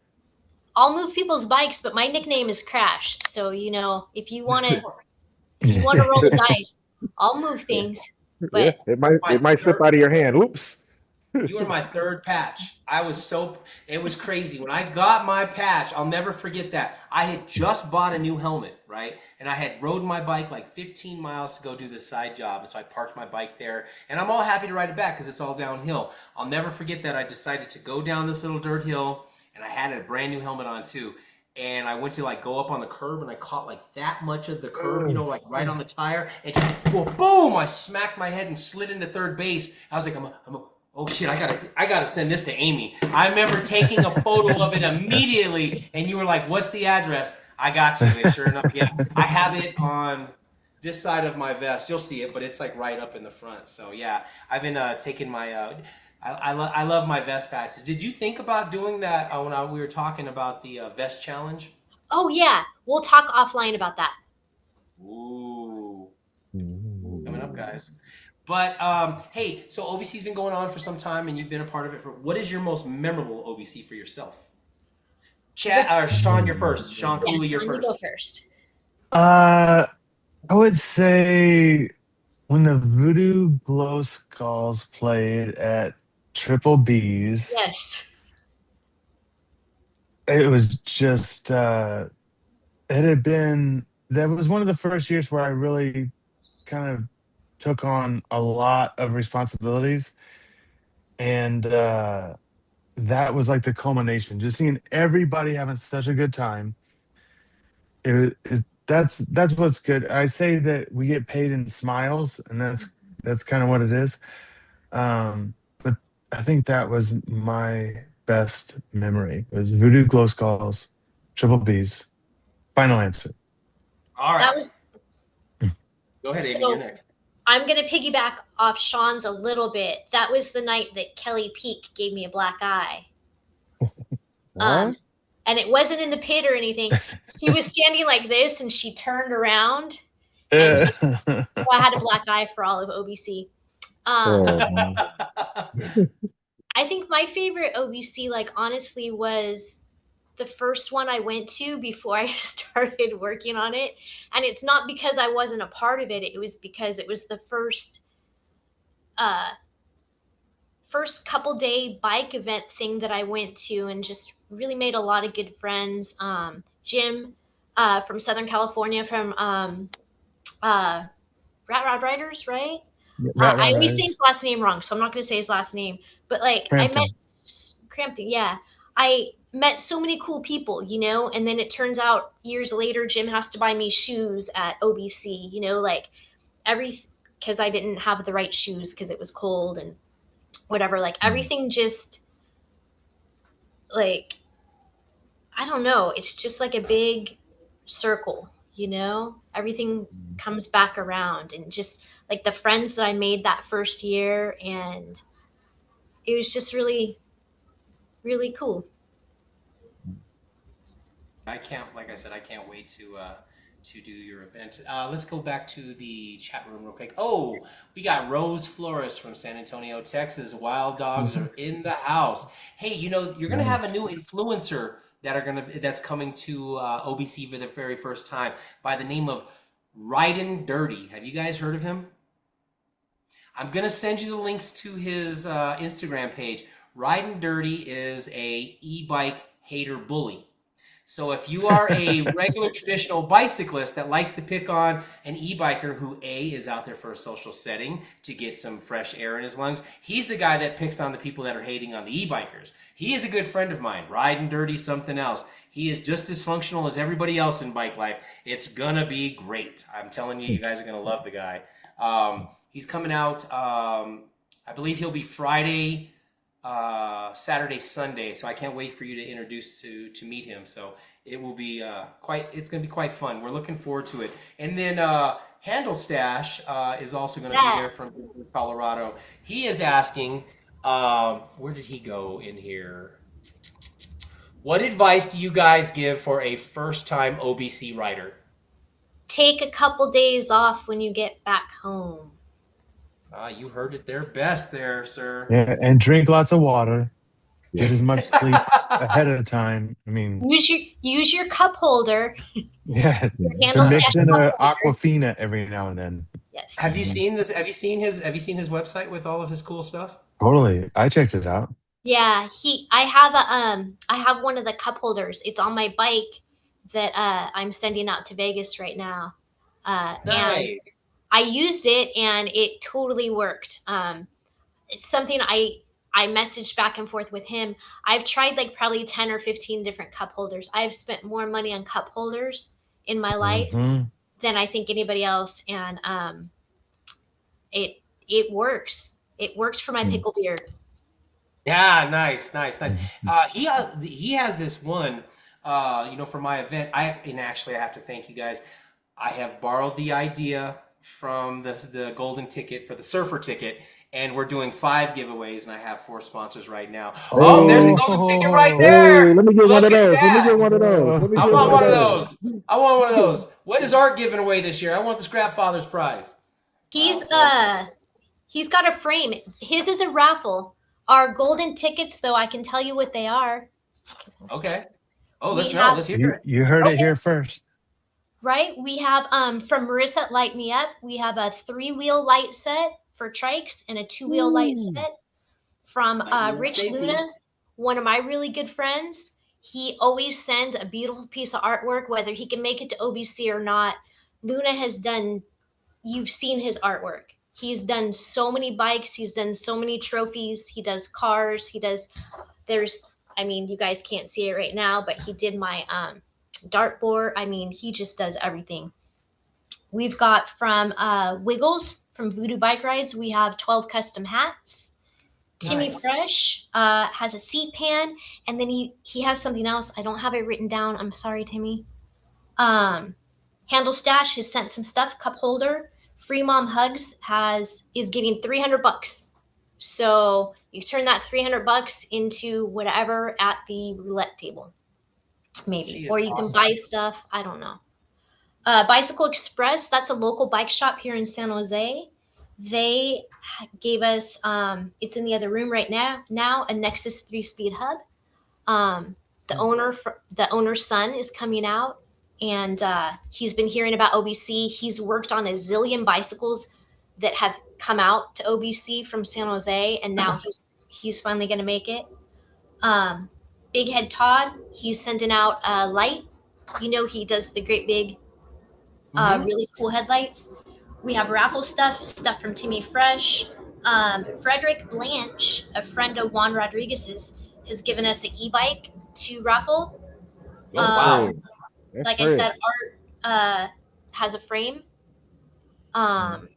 I'll move people's bikes, but my nickname is Crash. So, if you want to Yeah. roll the dice, I'll move things. Yeah, But it might My it might slip third, out of your hand. Oops. you were my third patch. It was crazy. When I got my patch, I'll never forget that. I had just bought a new helmet, right? And I had rode my bike like 15 miles to go do this side job. So I parked my bike there, and I'm all happy to ride it back because it's all downhill. I'll never forget that I decided to go down this little dirt hill, and I had a brand new helmet on too. And I went to like go up on the curb, and I caught like that much of the curb, like right on the tire, and just, well, boom! I smacked my head and slid into third base. I was like, oh shit, I gotta send this to Amy. I remember taking a photo of it immediately, and you were like, what's the address? I got you. And sure enough, yeah, I have it on this side of my vest. You'll see it, but it's like right up in the front. So yeah, I've been taking my. I love my vest patches. Did you think about doing that when we were talking about the vest challenge? oh yeah, we'll talk offline about that. Ooh, coming up, Ooh. guys. But hey, so OBC's been going on for some time, and you've been a part of it. What is your most memorable OBC for yourself? Chat Let's or Sean, you're first. Sean yeah, Cooley, you're Sean, you go first. first. uh, I would say when the Voodoo Glow Skulls played at Triple B's, Yes. it was just it had been that was one of the first years where I really kind of took on a lot of responsibilities, and that was like the culmination. Just seeing everybody having such a good time. That's what's good. I say that we get paid in smiles, and that's kind of what it is. But I think that was my best memory. It was Voodoo Glow Skulls, Triple B's. Final answer. All That right. was Go ahead, Amy. so You're next. I'm gonna piggyback off Sean's a little bit. That was the night that Kelly Peak gave me a black eye. What? and it wasn't in the pit or anything. She was standing like this, and she turned around and Yeah. just. So I had a black eye for all of OBC. Oh Um, man. I think my favorite OBC, like honestly, was the first one I went to before I started working on it. And it's not because I wasn't a part of it. It was because it was the uh first couple day bike event thing that I went to and just really made a lot of good friends. Jim from Southern California from uh Rat Rod Riders, right? Rat I Rod always say his Riders. last name wrong, so I'm not going to say his last name. But like, I met Crampton. Crampton, yeah. I met so many cool people, you know. And then it turns out years later, Jim has to buy me shoes at OBC, you know, like every because I didn't have the right shoes because it was cold and whatever. Like Mm. everything just like I don't know. It's just like a big circle, you know? Everything comes back around and just like the friends that I made that first year and it was just really really cool. I can't, like I said, I can't wait to do your event. Let's go back to the chat room real quick. Oh, we got Rose Flores from San Antonio, Texas. Wild dogs Mhm. are in the house. Hey, you know you're gonna have a Nice. new influencer that's coming to OBC for the very first time by the name of Ridin' Dirty. Have you guys heard of him? I'm gonna send you the links to his Instagram page. Ridin' Dirty is a e-bike hater bully. So if you are a regular traditional bicyclist that likes to pick on an e-biker who A is out there for a social setting to get some fresh air in his lungs, he's the guy that picks on the people that are hating on the e-bikers. He is a good friend of mine, riding dirty something else. He is just as functional as everybody else in bike life. It's gonna be great. I'm telling you, you guys are gonna love the guy. He's coming out. I believe he'll be Friday, Saturday, Sunday. So I can't wait for you to introduce to meet him. So it will be quite. It's going to be quite fun. We're looking forward to it. And then Handle Stash is also going to be Yeah. there from Colorado. He is asking, where did he go in here? What advice do you guys give for a first-time OBC rider? Take a couple days off when you get back home. You heard it there best, there, sir. Yeah, and drink lots of water. Yeah. Get as much sleep ahead of time. I mean, Use your cup holder, yeah, your to handle stash mix in cup a holder. Aquafina every now and then. Have Yes. you Mhm. seen this? Have you seen his website with all of his cool stuff? Totally. I checked it out. Yeah, I have one of the cup holders. It's on my bike that I'm sending out to Vegas right now. And Nice. I used it and it totally worked. It's something I messaged back and forth with him. I've tried like probably 10 or 15 different cup holders. I've spent more money on cup holders in my life Hmm. than I think anybody else and it it works. It works for my pickle beard. Yeah, nice, nice, nice. Hmm. He has this one, for my event. And actually I have to thank you guys. I have borrowed the idea from the golden ticket for the surfer ticket, and we're doing 5 giveaways, and I have 4 sponsors right now. Oh, there's a Hey, golden ticket right Oh, there. hey, let me get one Look of at those. Let me that. get one of those. Let me I get want one of one of those. those. I want one of those. What is Art giving away this year? I want the Scrap Father's prize. Wow, He's so nice. he's got a frame. His is a raffle. Our golden tickets though, I can tell you what they are. Okay. Oh, We let's know. have Let's hear you it. you heard it okay, here first. right? We have from Marissa at Light Me Up, we have a 3-wheel light set for trikes and a 2-wheel light Ooh. set from Light me up, Rich safety. Luna, one of my really good friends. He always sends a beautiful piece of artwork, whether he can make it to OBC or not. Luna has done, you've seen his artwork. He's done so many bikes, he's done so many trophies, he does cars, there's, I mean, you guys can't see it right now, but he did my dartboard. I mean, he just does everything. We've got from Wiggles from Voodoo Bike Rides, we have 12 custom hats. Timmy Nice. Fresh has a seat pan, and then he has something else. I don't have it written down. I'm sorry, Timmy. Handle Stash has sent some stuff. Cup holder. Free Mom Hugs is giving $300. So you turn that $300 into whatever at the roulette table. maybe, She is or you can awesome. buy stuff. I don't know. Bicycle Express, that's a local bike shop here in San Jose. They gave us, it's in the other room right now, a Nexus 3-speed hub. Um, the owner's son is coming out, and he's been hearing about OBC. He's worked on a zillion bicycles that have come out to OBC from San Jose, and now he's finally going to make it. Big Head Todd, he's sending out a light. You know, he does the great big, Mhm. really cool headlights. We have raffle stuff from Timmy Fresh. Frederick Blanche, a friend of Juan Rodriguez's, has given us an e-bike to raffle. Oh wow. Fred. That's Like I Fred. said, Art has a frame. Mm.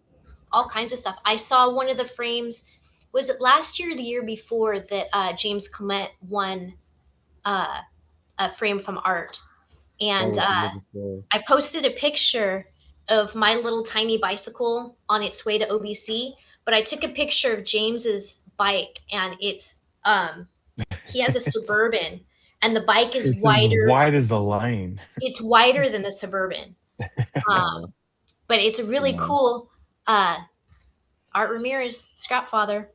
All kinds of stuff. I saw one of the frames. Was it last year or the year before that James Clement won uh, a frame from Art? That And was the nigga story. I posted a picture of my little tiny bicycle on its way to OBC, but I took a picture of James's bike, and it's he has a Suburban, and the bike is It's as wider. wide as the lane. It's wider than the Suburban, Wow. but it's a really Wow. cool Art Ramirez Scrapfather.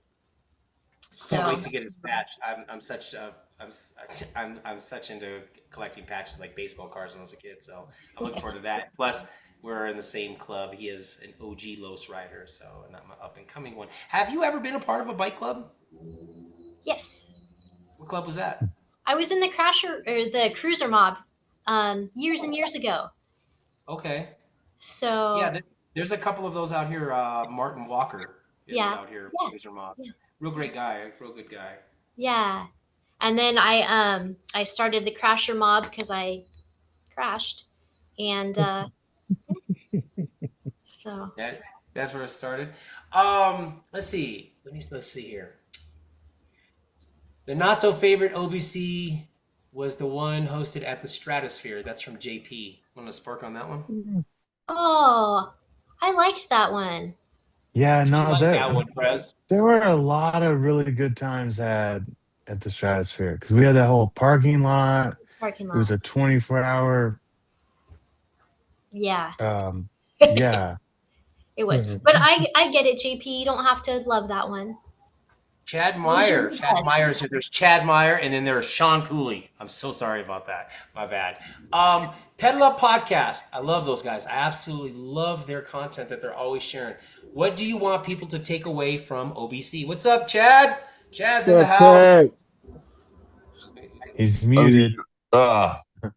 Can't So wait to get his patch. I'm such I'm such into collecting patches like baseball cards when I was a kid. So I'm looking forward to that. Plus, we're in the same club. He is an OG Los rider, so and I'm an up and coming one. Have you ever been a part of a bike club? yes, What club was that? I was in the Crasher or the Cruiser Mob years and years ago. Okay. Yeah, So there's a couple of those out here. Martin Walker is yeah, out here. yeah, User Mob. yeah, Real great guy. Real good guy. yeah. And then I started the Crasher Mob because I crashed, and so That that's where it started. Let's see. Let's see here. The not so favorite OBC was the one hosted at the Stratosphere. That's from JP. Want to spark on that one? oh, I liked that one. Yeah, Did you no, like that one, Prez? there were a lot of really good times at the Stratosphere because we had that whole parking lot. Parking It was lot. a 24-hour. Yeah, Yeah, it was. But I get it, JP. You don't have to love that one. Chad Those are Meyer. the Chad best. Meyer. So there's Chad Meyer, and then there's Sean Cooley. I'm so sorry about that. My bad. Pedal Up Podcast. I love those guys. I absolutely love their content that they're always sharing. What do you want people to take away from OBC? What's up, Chad? Chad's in the What's up, house. Fred? he's Oh, muted.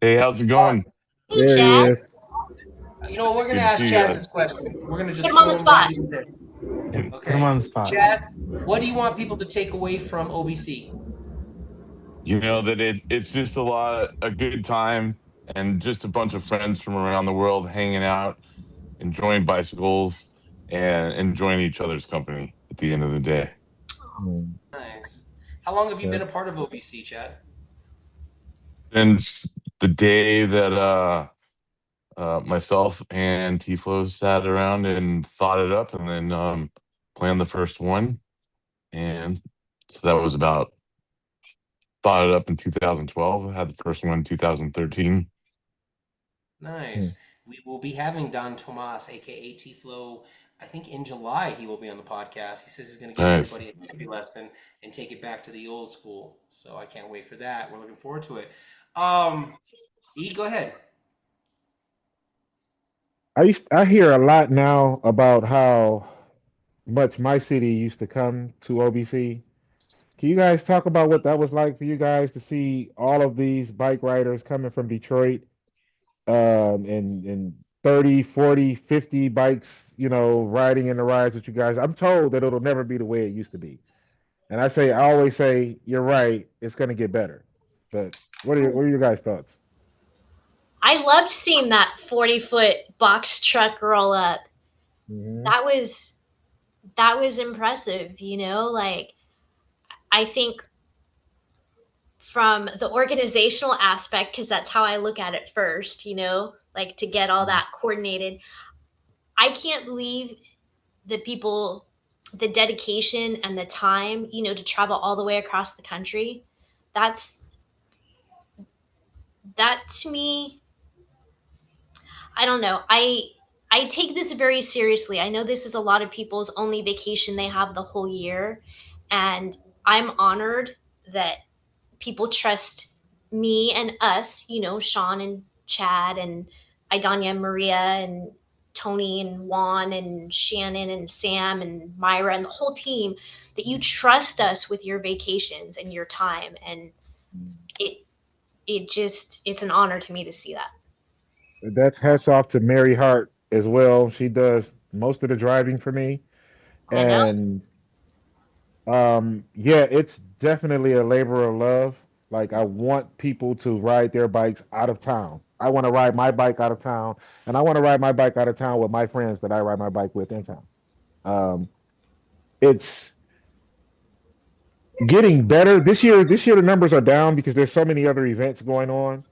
hey, how's it going? Hey, There he Chad. is. You know, we're gonna Good to ask see you Chad this guys. question. We're gonna Put just him on throw the him right spot. in there. Put him Okay, on the spot. Chad, what do you want people to take away from OBC? You know that it's just a good time, and just a bunch of friends from around the world hanging out, enjoying bicycles, and enjoying each other's company at the end of the day. Mm, Nice. How long have you okay. been a part of OBC, Chad? Since the day that myself and Tiflo sat around and thought it up, and then planned the first one, and so that was about thought it up in 2012. I had the first one in 2013. Mm. Nice. We will be having Don Tomas, aka T-Flow, I think in July he will be on the podcast. He says he's going to give Nice. everybody a history lesson and take it back to the old school. So I can't wait for that. We're looking forward to it. E, go ahead. I hear a lot now about how much my city used to come to OBC. Can you guys talk about what that was like for you guys to see all of these bike riders coming from Detroit, and 30, 40, 50 bikes, riding in the rides with you guys? I'm told that it'll never be the way it used to be. And I always say, you're right, it's gonna get better. But what are your guys' thoughts? I loved seeing that 40-foot box truck roll up. Hmm. That was impressive, like I think from the organizational aspect, because that's how I look at it first, like to get all that coordinated. I can't believe the people, the dedication and the time, to travel all the way across the country. That's that to me, I don't know. I take this very seriously. I know this is a lot of people's only vacation they have the whole year, and I'm honored that people trust me and us, Sean and Chad and Idania and Maria and Tony and Juan and Shannon and Sam and Myra and the whole team, that you trust us with your vacations and your time. And it it's an honor to me to see that. That's hats off to Mary Hart as well. She does most of the driving for me. I know. And yeah, it's definitely a labor of love. Like I want people to ride their bikes out of town. I want to ride my bike out of town, and I want to ride my bike out of town with my friends that I ride my bike with in town. Um, it's getting better this year. This year the numbers are down because there's so many other events going on.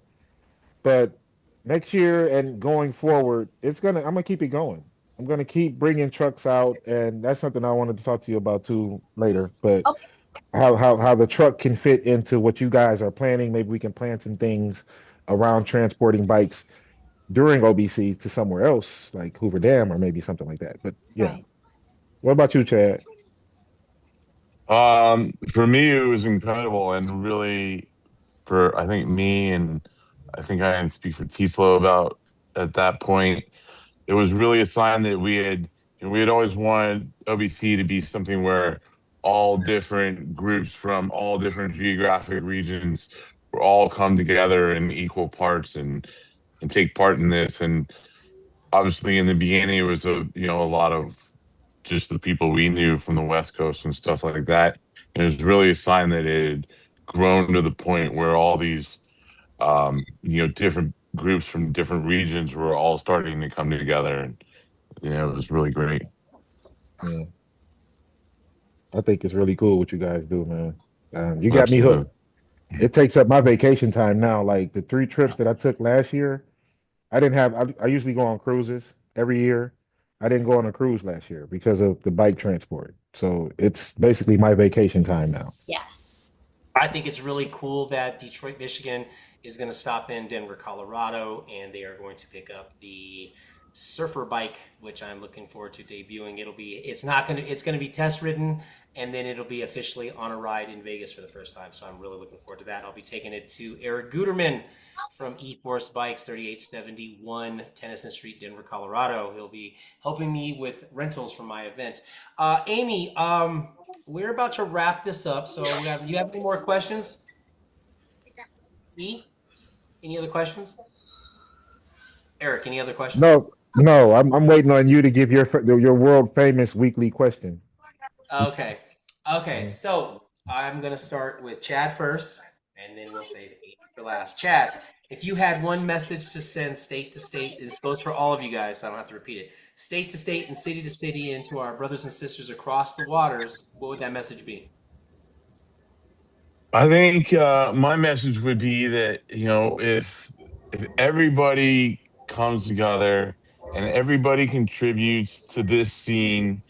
But next year and going forward, I'm gonna keep it going. I'm gonna keep bringing trucks out, and that's something I wanted to talk to you about too later. But Okay. how the truck can fit into what you guys are planning. Maybe we can plan some things around transporting bikes during OBC to somewhere else, like Hoover Dam or maybe something like that. But yeah. Right. What about you, Chad? For me, it was incredible and really for I think me and I think I can speak for Tiflo about at that point. It was really a sign that we had always wanted OBC to be something where all different groups from all different geographic regions were all come together in equal parts and take part in this. And obviously, in the beginning, it was a lot of just the people we knew from the West Coast and stuff like that. And it was really a sign that it had grown to the point where all these different groups from different regions were all starting to come together, and it was really great. Yeah, I think it's really cool what you guys do, man. You got me Absolutely. hooked. It takes up my vacation time now. Like the 3 trips that I took last year, I didn't have. I usually go on cruises every year. I didn't go on a cruise last year because of the bike transport. So it's basically my vacation time now. Yeah. I think it's really cool that Detroit, Michigan is going to stop in Denver, Colorado, and they are going to pick up the surfer bike, which I'm looking forward to debuting. It's going to be test ridden, and then it'll be officially on a ride in Vegas for the first time. So I'm really looking forward to that. I'll be taking it to Eric Guterman from E-Force Bikes, 3871 Tennyson Street, Denver, Colorado. He'll be helping me with rentals for my event. Amy, we're about to wrap this up. So you have any more questions? E? Any other questions? Eric, any other questions? No, no, I'm waiting on you to give your world famous weekly question. Okay. Okay. Yeah. So I'm going to start with Chad first, and then we'll save Amy for last. Chad, if you had one message to send state to state, this goes for all of you guys, so I don't have to repeat it. State to state and city to city, and to our brothers and sisters across the waters, what would that message be? I think my message would be that if everybody comes together and everybody contributes to this scene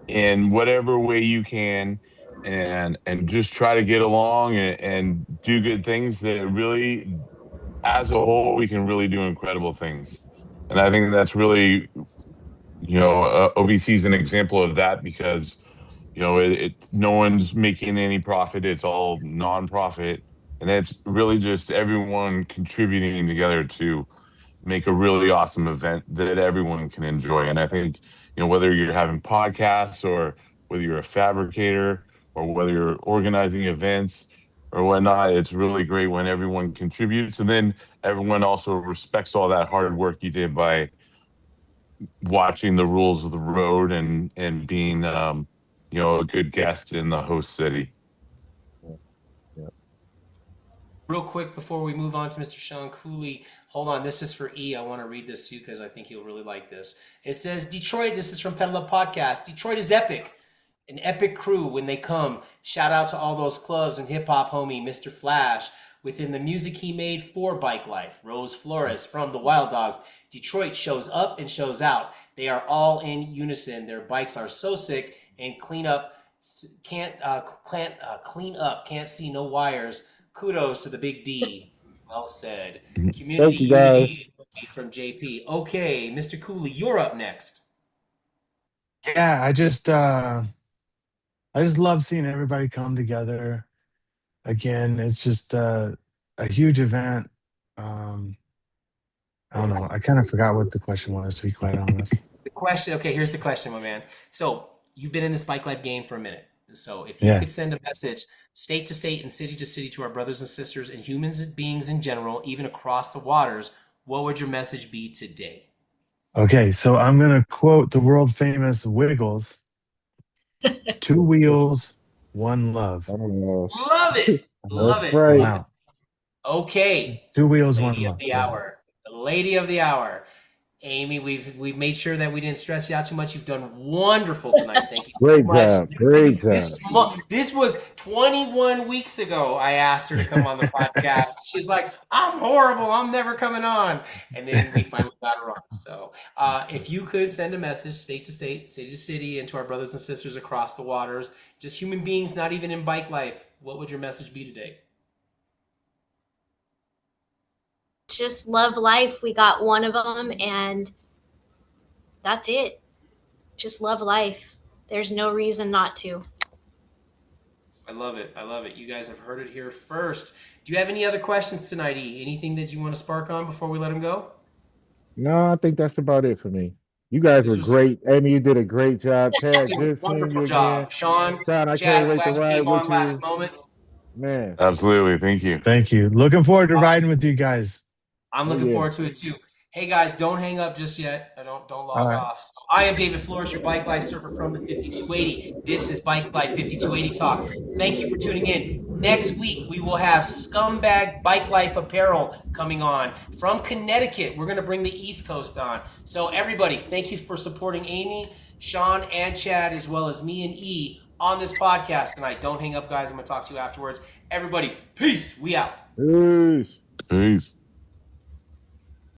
in whatever way you can, and just try to get along and do good things, that really, as a whole, we can really do incredible things. And I think that's really OBC is an example of that because no one's making any profit. It's all nonprofit, and it's really just everyone contributing together to make a really awesome event that everyone can enjoy. And I think whether you're having podcasts or whether you're a fabricator or whether you're organizing events or whatnot, it's really great when everyone contributes, and then everyone also respects all that hard work you did by watching the rules of the road and being a good guest in the host city. Yeah. Yeah. Real quick before we move on to Mr. Sean Cooley, hold on. This is for E. I want to read this to you because I think you'll really like this. It says, Detroit, this is from Pedal Up Podcast. Detroit is epic. An epic crew when they come. Shout out to all those clubs and hip hop homie, Mr. Flash, within the music he made for Bike Life. Rose Flores from the Wild Dogs. Detroit shows up and shows out. They are all in unison. Their bikes are so sick and clean up. Clean up. Can't see no wires. Kudos to the Big D. Well said. Mhm. Community Thank you, guys. unity from JP. Okay, Mr. Cooley, you're up next. Yeah, I just love seeing everybody come together. Again, it's just a huge event. Um, I don't know. I kind of forgot what the question was, to be quite honest. The question, okay, here's the question, my man. So you've been in this bike life game for a minute. So if you Yeah. could send a message state to state and city to city to our brothers and sisters and humans and beings in general, even across the waters, what would your message be today? Okay, so I'm gonna quote the world famous Wiggles: two wheels, one love. Oh, Love it. that's Love it. right. Love it. Wow. Okay. Two wheels, one Lady of love. the Yeah. hour. The lady of the hour. Amy, we've made sure that we didn't stress you out too much. You've done wonderful tonight. Thank you so Great much. job. Great This job. this was 21 weeks ago. I asked her to come on the podcast. She's like, "I'm horrible. I'm never coming on." And then we finally got her on. So, if you could send a message, state to state, city to city, and to our brothers and sisters across the waters, just human beings, not even in bike life, what would your message be today? Just love life. We got one of them, and that's it. Just love life. There's no reason not to. I love it. I love it. You guys have heard it here first. Do you have any other questions tonight, E? Anything that you want to spark on before we let him go? No, I think that's about it for me. You guys This were was a great. Amy, you did a great job. Chad, good seeing wonderful you again. job. Sean, Sean, I can't Chad, wait to glad you ride came on with last you. moment. Man. Absolutely. Thank you. Thank you. Looking forward to riding with you guys. I'm Oh, looking yeah. forward to it too. Hey guys, don't hang up just yet. Don't All log right. off. So I am David Flores, your bike life surfer from the 5280. This is Bike Life 5280 Talk. Thank you for tuning in. Next week we will have Scumbag Bike Life Apparel coming on from Connecticut. We're going to bring the East Coast on. So everybody, thank you for supporting Amy, Sean, and Chad, as well as me and E on this podcast tonight. Don't hang up, guys. I'm going to talk to you afterwards. Everybody, peace. We out. Peace. Peace.